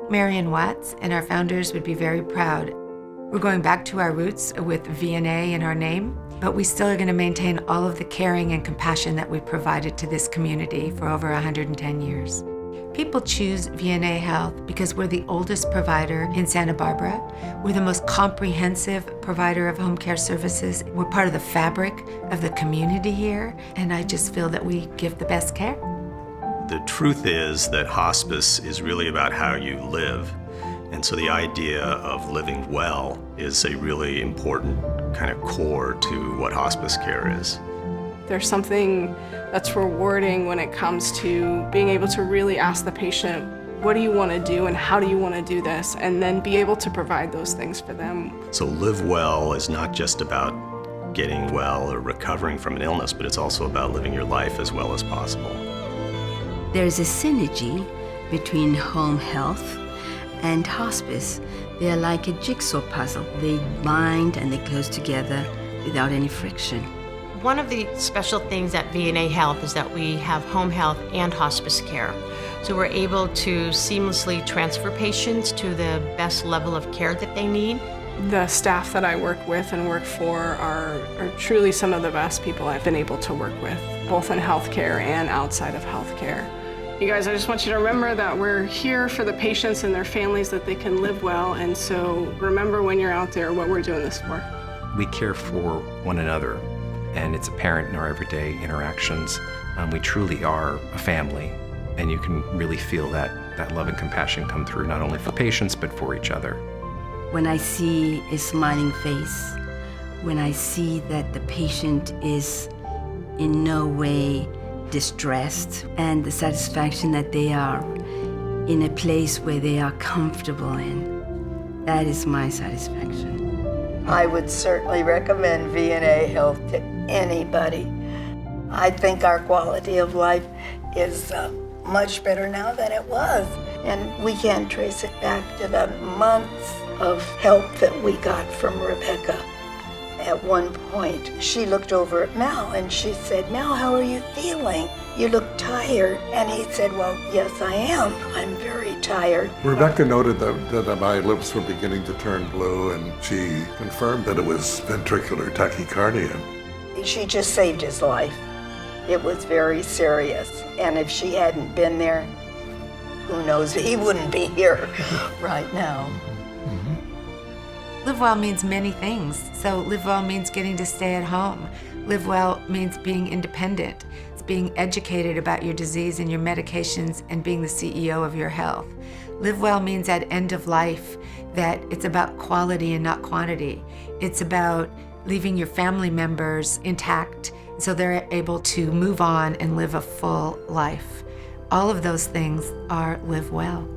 Marion Watts and our founders would be very proud. We're going back to our roots with VNA in our name, but we still are going to maintain all of the caring and compassion that we provided to this community for over 110 years. People choose VNA Health because we're the oldest provider in Santa Barbara. We're the most comprehensive provider of home care services. We're part of the fabric of the community here, and I just feel that we give the best care. The truth is that hospice is really about how you live. And so the idea of living well is a really important kind of core to what hospice care is. There's something that's rewarding when it comes to being able to really ask the patient, what do you want to do and how do you want to do this? And then be able to provide those things for them. So live well is not just about getting well or recovering from an illness, but it's also about living your life as well as possible. There's a synergy between home health and hospice. They're like a jigsaw puzzle. They bind and they close together without any friction. One of the special things at VNA Health is that we have home health and hospice care. So we're able to seamlessly transfer patients to the best level of care that they need. The staff that I work with and work for are truly some of the best people I've been able to work with, both in healthcare and outside of healthcare. You guys, I just want you to remember that we're here for the patients and their families, that they can live well, and so remember when you're out there what we're doing this for. We care for one another, and it's apparent in our everyday interactions. We truly are a family, and you can really feel that love and compassion come through not only for patients, but for each other. When I see a smiling face, when I see that the patient is in no way distressed, and the satisfaction that they are in a place where they are comfortable in, that is my satisfaction. I would certainly recommend VNA Health to anybody. I think our quality of life is much better now than it was. And we can trace it back to the months of help that we got from Rebecca. At one point, she looked over at Mal and she said, "Mal, how are you feeling? You look tired." And he said, "Well, yes, I am. I'm very tired." Rebecca noted that my lips were beginning to turn blue, and she confirmed that it was ventricular tachycardia. She just saved his life. It was very serious. And if she hadn't been there, who knows, he wouldn't be here right now. Live well means many things. So live well means getting to stay at home. Live well means being independent. It's being educated about your disease and your medications and being the CEO of your health. Live well means at end of life that it's about quality and not quantity. It's about leaving your family members intact so they're able to move on and live a full life. All of those things are live well.